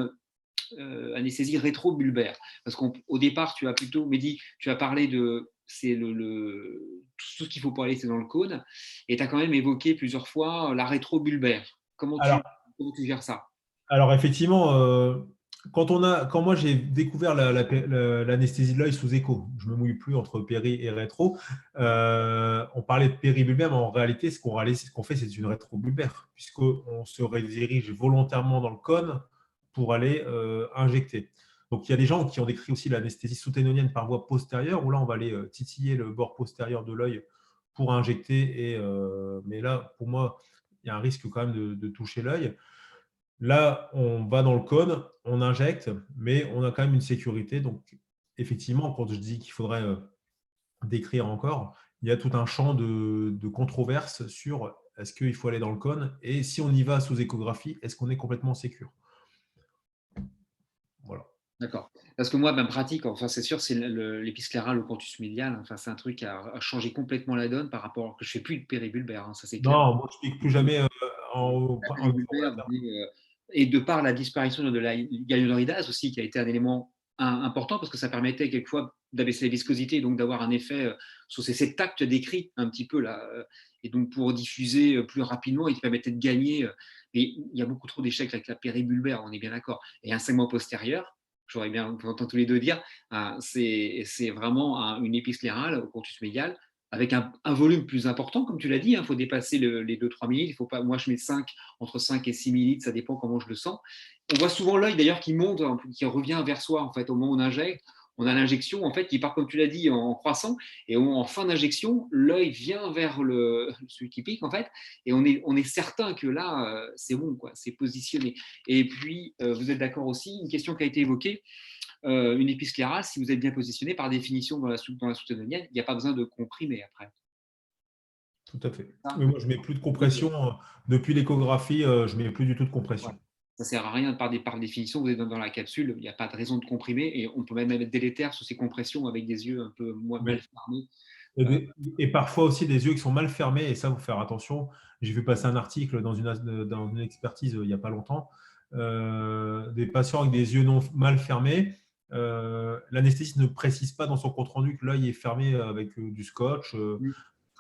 d'anesthésie rétro-bulbaire. Parce qu'au départ, tu as plutôt, Mehdi, tu as parlé de c'est tout ce qu'il faut pour aller, c'est dans le cône. Et tu as quand même évoqué plusieurs fois la rétro-bulbaire. Alors, Comment tu gères ça? Alors effectivement, quand moi j'ai découvert l'anesthésie de l'œil sous écho, je me mouille plus entre péri et rétro. On parlait de péribulbaire, mais en réalité, ce qu'on fait, c'est une rétrobulbaire, puisqu'on se redirige volontairement dans le cône pour aller injecter. Donc il y a des gens qui ont décrit aussi l'anesthésie sous-ténonienne par voie postérieure, où là on va aller titiller le bord postérieur de l'œil pour injecter. Mais là, pour moi, il y a un risque quand même de toucher l'œil. Là, on va dans le cône, on injecte, mais on a quand même une sécurité. Donc, effectivement, quand je dis qu'il faudrait décrire encore, il y a tout un champ de controverse sur est-ce qu'il faut aller dans le cône et si on y va sous échographie, est-ce qu'on est complètement sécure? Voilà. D'accord. Parce que moi, ma pratique, enfin, c'est sûr, c'est l'épiscléral, le cortus médial. Enfin, c'est un truc qui a changé complètement la donne par rapport que je ne fais plus de péribulbaire, hein, ça c'est clair. Non, moi, je ne pique plus jamais La péribulbaire, et de par la disparition de la hyaluronidase aussi, qui a été un élément important parce que ça permettait quelquefois d'abaisser la viscosité et donc d'avoir un effet sur ces tacts décrits un petit peu là. Et donc pour diffuser plus rapidement, il permettait de gagner. Mais il y a beaucoup trop d'échecs avec la péribulbaire, on est bien d'accord. Et un segment postérieur, j'aurais bien, on entend tous les deux dire, c'est vraiment une épisclérale au cortus médial avec un volume plus important, comme tu l'as dit, il faut dépasser les 2-3 millilitres. Il faut pas, moi, je mets entre 5 et 6 millilitres, ça dépend comment je le sens. On voit souvent l'œil d'ailleurs qui monte, qui revient vers soi en fait, au moment où on injecte. on a l'injection en fait qui part, comme tu l'as dit, en croissant, et en fin d'injection, l'œil vient vers celui qui pique en fait, et on est certain que là, c'est bon, quoi, c'est positionné. Et puis, vous êtes d'accord aussi, une question qui a été évoquée, une épice sclérale, si vous êtes bien positionné, par définition dans la sous-ténonienne, il n'y a pas besoin de comprimer après. Tout à fait. Ça, Mais moi, je ne mets plus de compression. Depuis l'échographie, je ne mets plus du tout de ouais. compression. Ça ne sert à rien par définition, vous êtes dans la capsule, il n'y a pas de raison de comprimer, et on peut même être délétère sous ces compressions avec des yeux un peu mal Oui. fermés. Et parfois aussi des yeux qui sont mal fermés, et ça, il faut faire attention. J'ai vu passer un article dans une expertise il n'y a pas longtemps, des patients avec des yeux mal fermés. L'anesthésiste ne précise pas dans son compte-rendu que l'œil est fermé avec du scotch,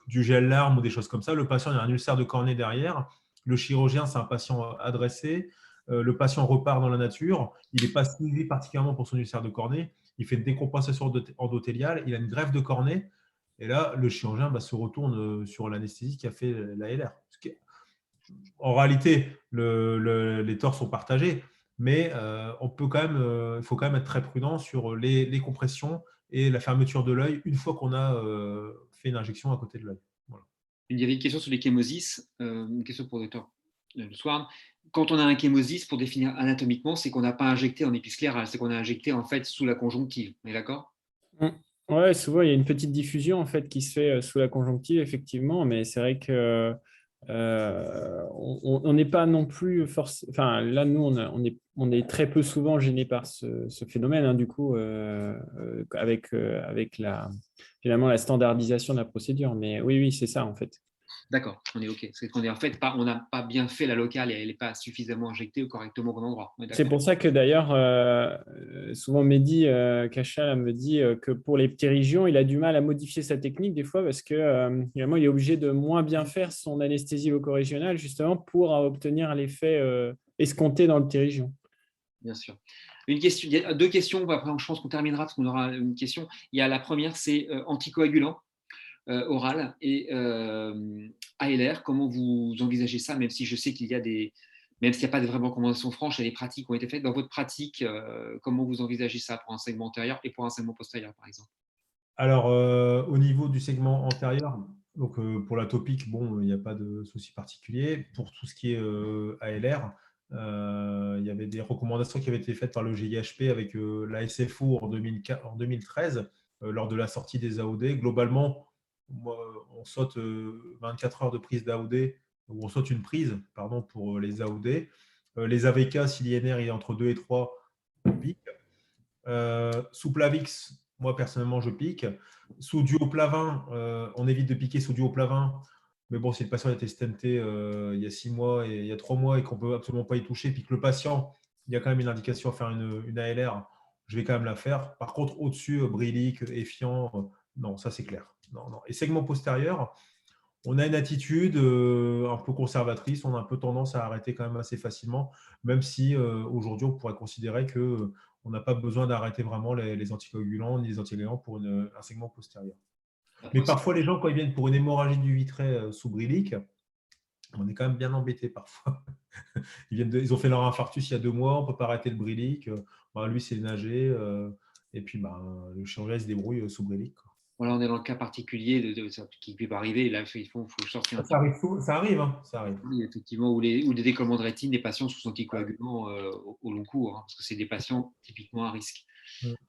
du gel larme ou des choses comme ça. Le patient, il y a un ulcère de cornée derrière. Le chirurgien, c'est un patient adressé. Le patient repart dans la nature. Il n'est pas suivi particulièrement pour son ulcère de cornée. Il fait une décompensation endothéliale. Il a une greffe de cornée. Et là, le chirurgien se retourne sur l'anesthésie qui a fait la LR. En réalité, les torts sont partagés, mais il faut quand même être très prudent sur les compressions et la fermeture de l'œil une fois qu'on a fait une injection à côté de l'œil. Voilà. Il y avait une question sur les chémosis, une question pour le docteur Le Soir. Quand on a un chémosis, pour définir anatomiquement, c'est qu'on n'a pas injecté en épice sclérale, c'est qu'on a injecté en fait sous la conjonctive. On est d'accord? Ouais, souvent il y a une petite diffusion en fait qui se fait sous la conjonctive, effectivement, mais c'est vrai que on n'est pas non plus forcément. Enfin, là, nous, on est très peu souvent gêné par ce phénomène, hein, du coup, avec finalement la standardisation de la procédure. Mais oui, oui, c'est ça en fait. D'accord, on est OK. C'est qu'on est en fait pas, on n'a pas bien fait la locale et elle n'est pas suffisamment injectée ou correctement au bon endroit. On est C'est d'accord. pour ça que d'ailleurs, souvent Mehdi Cachat me dit que pour les ptérygions, il a du mal à modifier sa technique des fois parce que finalement, il est obligé de moins bien faire son anesthésie loco-régionale justement pour obtenir l'effet escompté dans le ptérygion. Bien sûr. Une question, il y a deux questions. Après, je pense qu'on terminera parce qu'on aura une question. Il y a la première, c'est anticoagulant oral et ALR. Comment vous envisagez ça, même si je sais qu'il y a même s'il n'y a pas de vraie recommandation franche, il y a des pratiques qui ont été faites. Dans votre pratique, comment vous envisagez ça pour un segment antérieur et pour un segment postérieur, par exemple? Alors, au niveau du segment antérieur, donc pour l'atopique, bon, il n'y a pas de souci particulier. Pour tout ce qui est ALR, il y avait des recommandations qui avaient été faites par le GIHP avec la SFO en 2013, lors de la sortie des AOD. Globalement, on saute 24 heures de prise d'AOD, ou on saute une prise, pardon, pour les AOD. Les AVK, si l'INR est entre 2 et 3, on pique. Sous Plavix, moi personnellement, je pique. Sous Duoplavin, on évite de piquer sous Duoplavin. Mais bon, si le patient a été stenté il y a 6 mois et il y a 3 mois et qu'on ne peut absolument pas y toucher, puis que le patient, il y a quand même une indication à faire une ALR, je vais quand même la faire. Par contre, au-dessus, Brilic, Effiant, non, ça c'est clair. Non, non. Et segment postérieur, on a une attitude un peu conservatrice, on a un peu tendance à arrêter quand même assez facilement, même si aujourd'hui, on pourrait considérer qu'on n'a pas besoin d'arrêter vraiment les anticoagulants ni les anticoagulants pour un segment postérieur. Mais parfois, les gens, quand ils viennent pour une hémorragie du Vitré sous Brilic, on est quand même bien embêté parfois. Ils ont fait leur infarctus il y a 2 mois, on ne peut pas arrêter le Brilic. Lui, c'est nager. Et puis, le chirurgien se débrouille sous Brilic. Voilà, on est dans le cas particulier qui peut arriver. Là, il faut sortir un petit Ça arrive, ça arrive, hein, ça arrive. peu, effectivement, ou des décollements de rétine, des patients sous anticoagulants au long cours, hein, parce que c'est des patients typiquement à risque.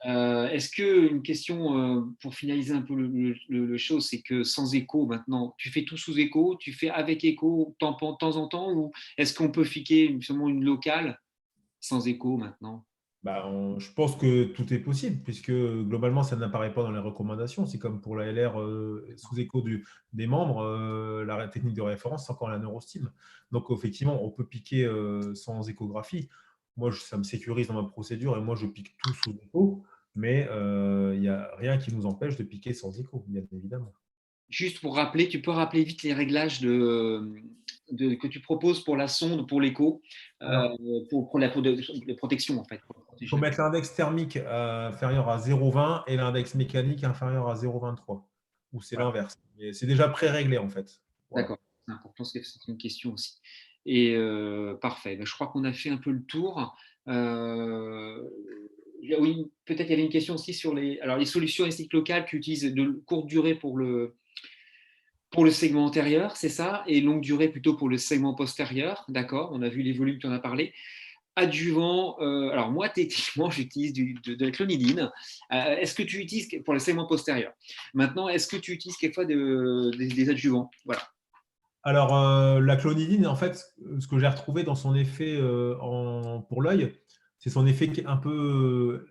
Est-ce qu'une question pour finaliser un peu le show, c'est que sans écho maintenant, tu fais tout sous écho, tu fais avec écho de temps en temps, ou est-ce qu'on peut fiquer seulement une locale sans écho maintenant? Je pense que tout est possible, puisque globalement, ça n'apparaît pas dans les recommandations. C'est comme pour la LR sous écho des membres, la technique de référence, c'est encore la neurostime. Donc, effectivement, on peut piquer sans échographie. Moi, ça me sécurise dans ma procédure et moi, je pique tout sous écho, mais il n'y a rien qui nous empêche de piquer sans écho, bien évidemment. Juste pour rappeler, tu peux rappeler vite les réglages que tu proposes pour la sonde, pour l'écho, pour la protection en fait. Il faut mettre l'index thermique inférieur à 0,20 et l'index mécanique inférieur à 0,23. Ou c'est l'inverse. C'est déjà pré-réglé en fait. Voilà. D'accord, c'est important, c'est une question aussi. Et parfait, je crois qu'on a fait un peu le tour. oui, peut-être il y avait une question aussi sur les solutions anesthésiques locales qui utilisent de courte durée pour le segment antérieur, c'est ça, et longue durée plutôt pour le segment postérieur, d'accord, on a vu les volumes, tu en as parlé. Adjuvant, alors moi, techniquement, j'utilise de la clonidine. Est-ce que tu utilises pour le segment postérieur? Maintenant, est-ce que tu utilises quelquefois des adjuvants? Voilà. Alors, la clonidine, en fait, ce que j'ai retrouvé dans son effet pour l'œil, c'est son effet qui est un peu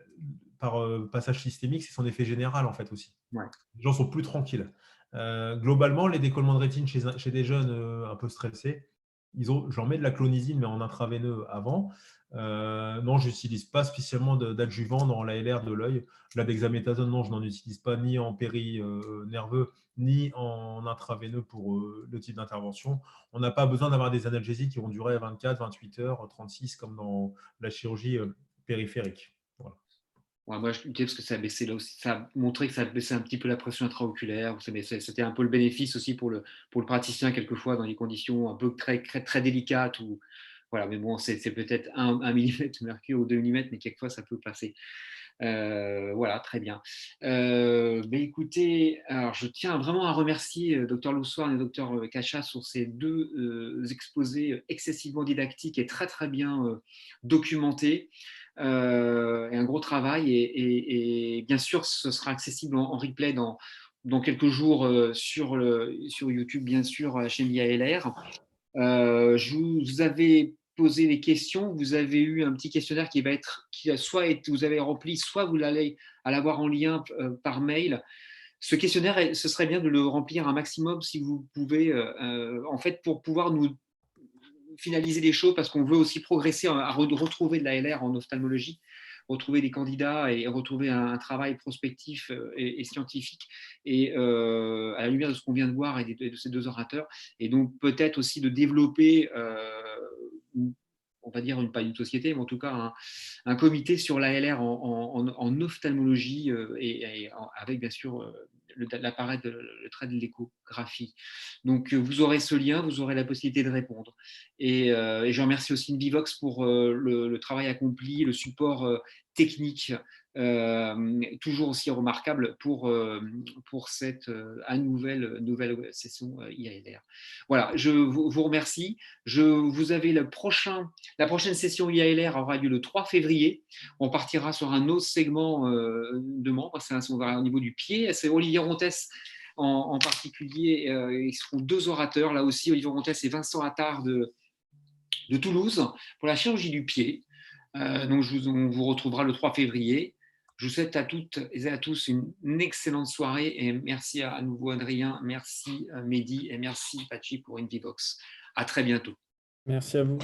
par passage systémique, c'est son effet général, en fait, aussi. Ouais. Les gens sont plus tranquilles. Globalement, les décollements de rétine chez des jeunes un peu stressés, je leur mets de la clonidine, mais en intraveineux avant. Non, je n'utilise pas spécialement d'adjuvant dans l'ALR de l'œil. La dexaméthasone, non, je n'en utilise pas ni en péri-nerveux, ni en intraveineux pour le type d'intervention. On n'a pas besoin d'avoir des analgésiques qui vont durer 24, 28 heures, 36, comme dans la chirurgie périphérique. Voilà. Ouais, moi, je disais parce que ça a baissé là aussi, ça a montré que ça baissait un petit peu la pression intra-oculaire. C'était un peu le bénéfice aussi pour le praticien, quelquefois, dans des conditions un peu très, très, très délicates. Voilà, mais bon, c'est peut-être 1 millimètre de mercure ou 2 millimètres, mais quelquefois, ça peut passer. Voilà, très bien. Mais écoutez, alors je tiens vraiment à remercier Dr Loussoirn et Dr Kacha sur ces 2 exposés excessivement didactiques et très très bien documentés. Et un gros travail. Et bien sûr, ce sera accessible en replay dans quelques jours sur YouTube, bien sûr, à la chaîne IALR. Vous avez posé des questions, vous avez eu un petit questionnaire qui a soit été, vous avez rempli, soit vous allez à l'avoir en lien par mail. Ce questionnaire, ce serait bien de le remplir un maximum si vous pouvez, en fait, pour pouvoir nous finaliser les choses, parce qu'on veut aussi progresser à retrouver de l'ALR en ophtalmologie, retrouver des candidats et retrouver un travail prospectif et scientifique, et à la lumière de ce qu'on vient de voir et de ces 2 orateurs, et donc peut-être aussi de développer, on va dire, pas une société, mais en tout cas un comité sur l'ALR en ophtalmologie, et avec bien sûr l'appareil le trait de l'échographie. Donc vous aurez ce lien, vous aurez la possibilité de répondre. Et je remercie aussi Invivox pour le travail accompli, le support technique toujours aussi remarquable pour cette nouvelle session IALR. Voilà, je vous remercie. Vous avez la prochaine session IALR aura lieu le 3 février. On partira sur un autre segment de membres. On va au niveau du pied. C'est Olivier Rontès en particulier. Ils seront 2 orateurs. Là aussi, Olivier Rontès et Vincent Attard de Toulouse pour la chirurgie du pied. Donc, on vous retrouvera le 3 février. Je vous souhaite à toutes et à tous une excellente soirée, et merci à nouveau Adrien, merci Mehdi et merci Pachi pour Invivox. À très bientôt. Merci à vous.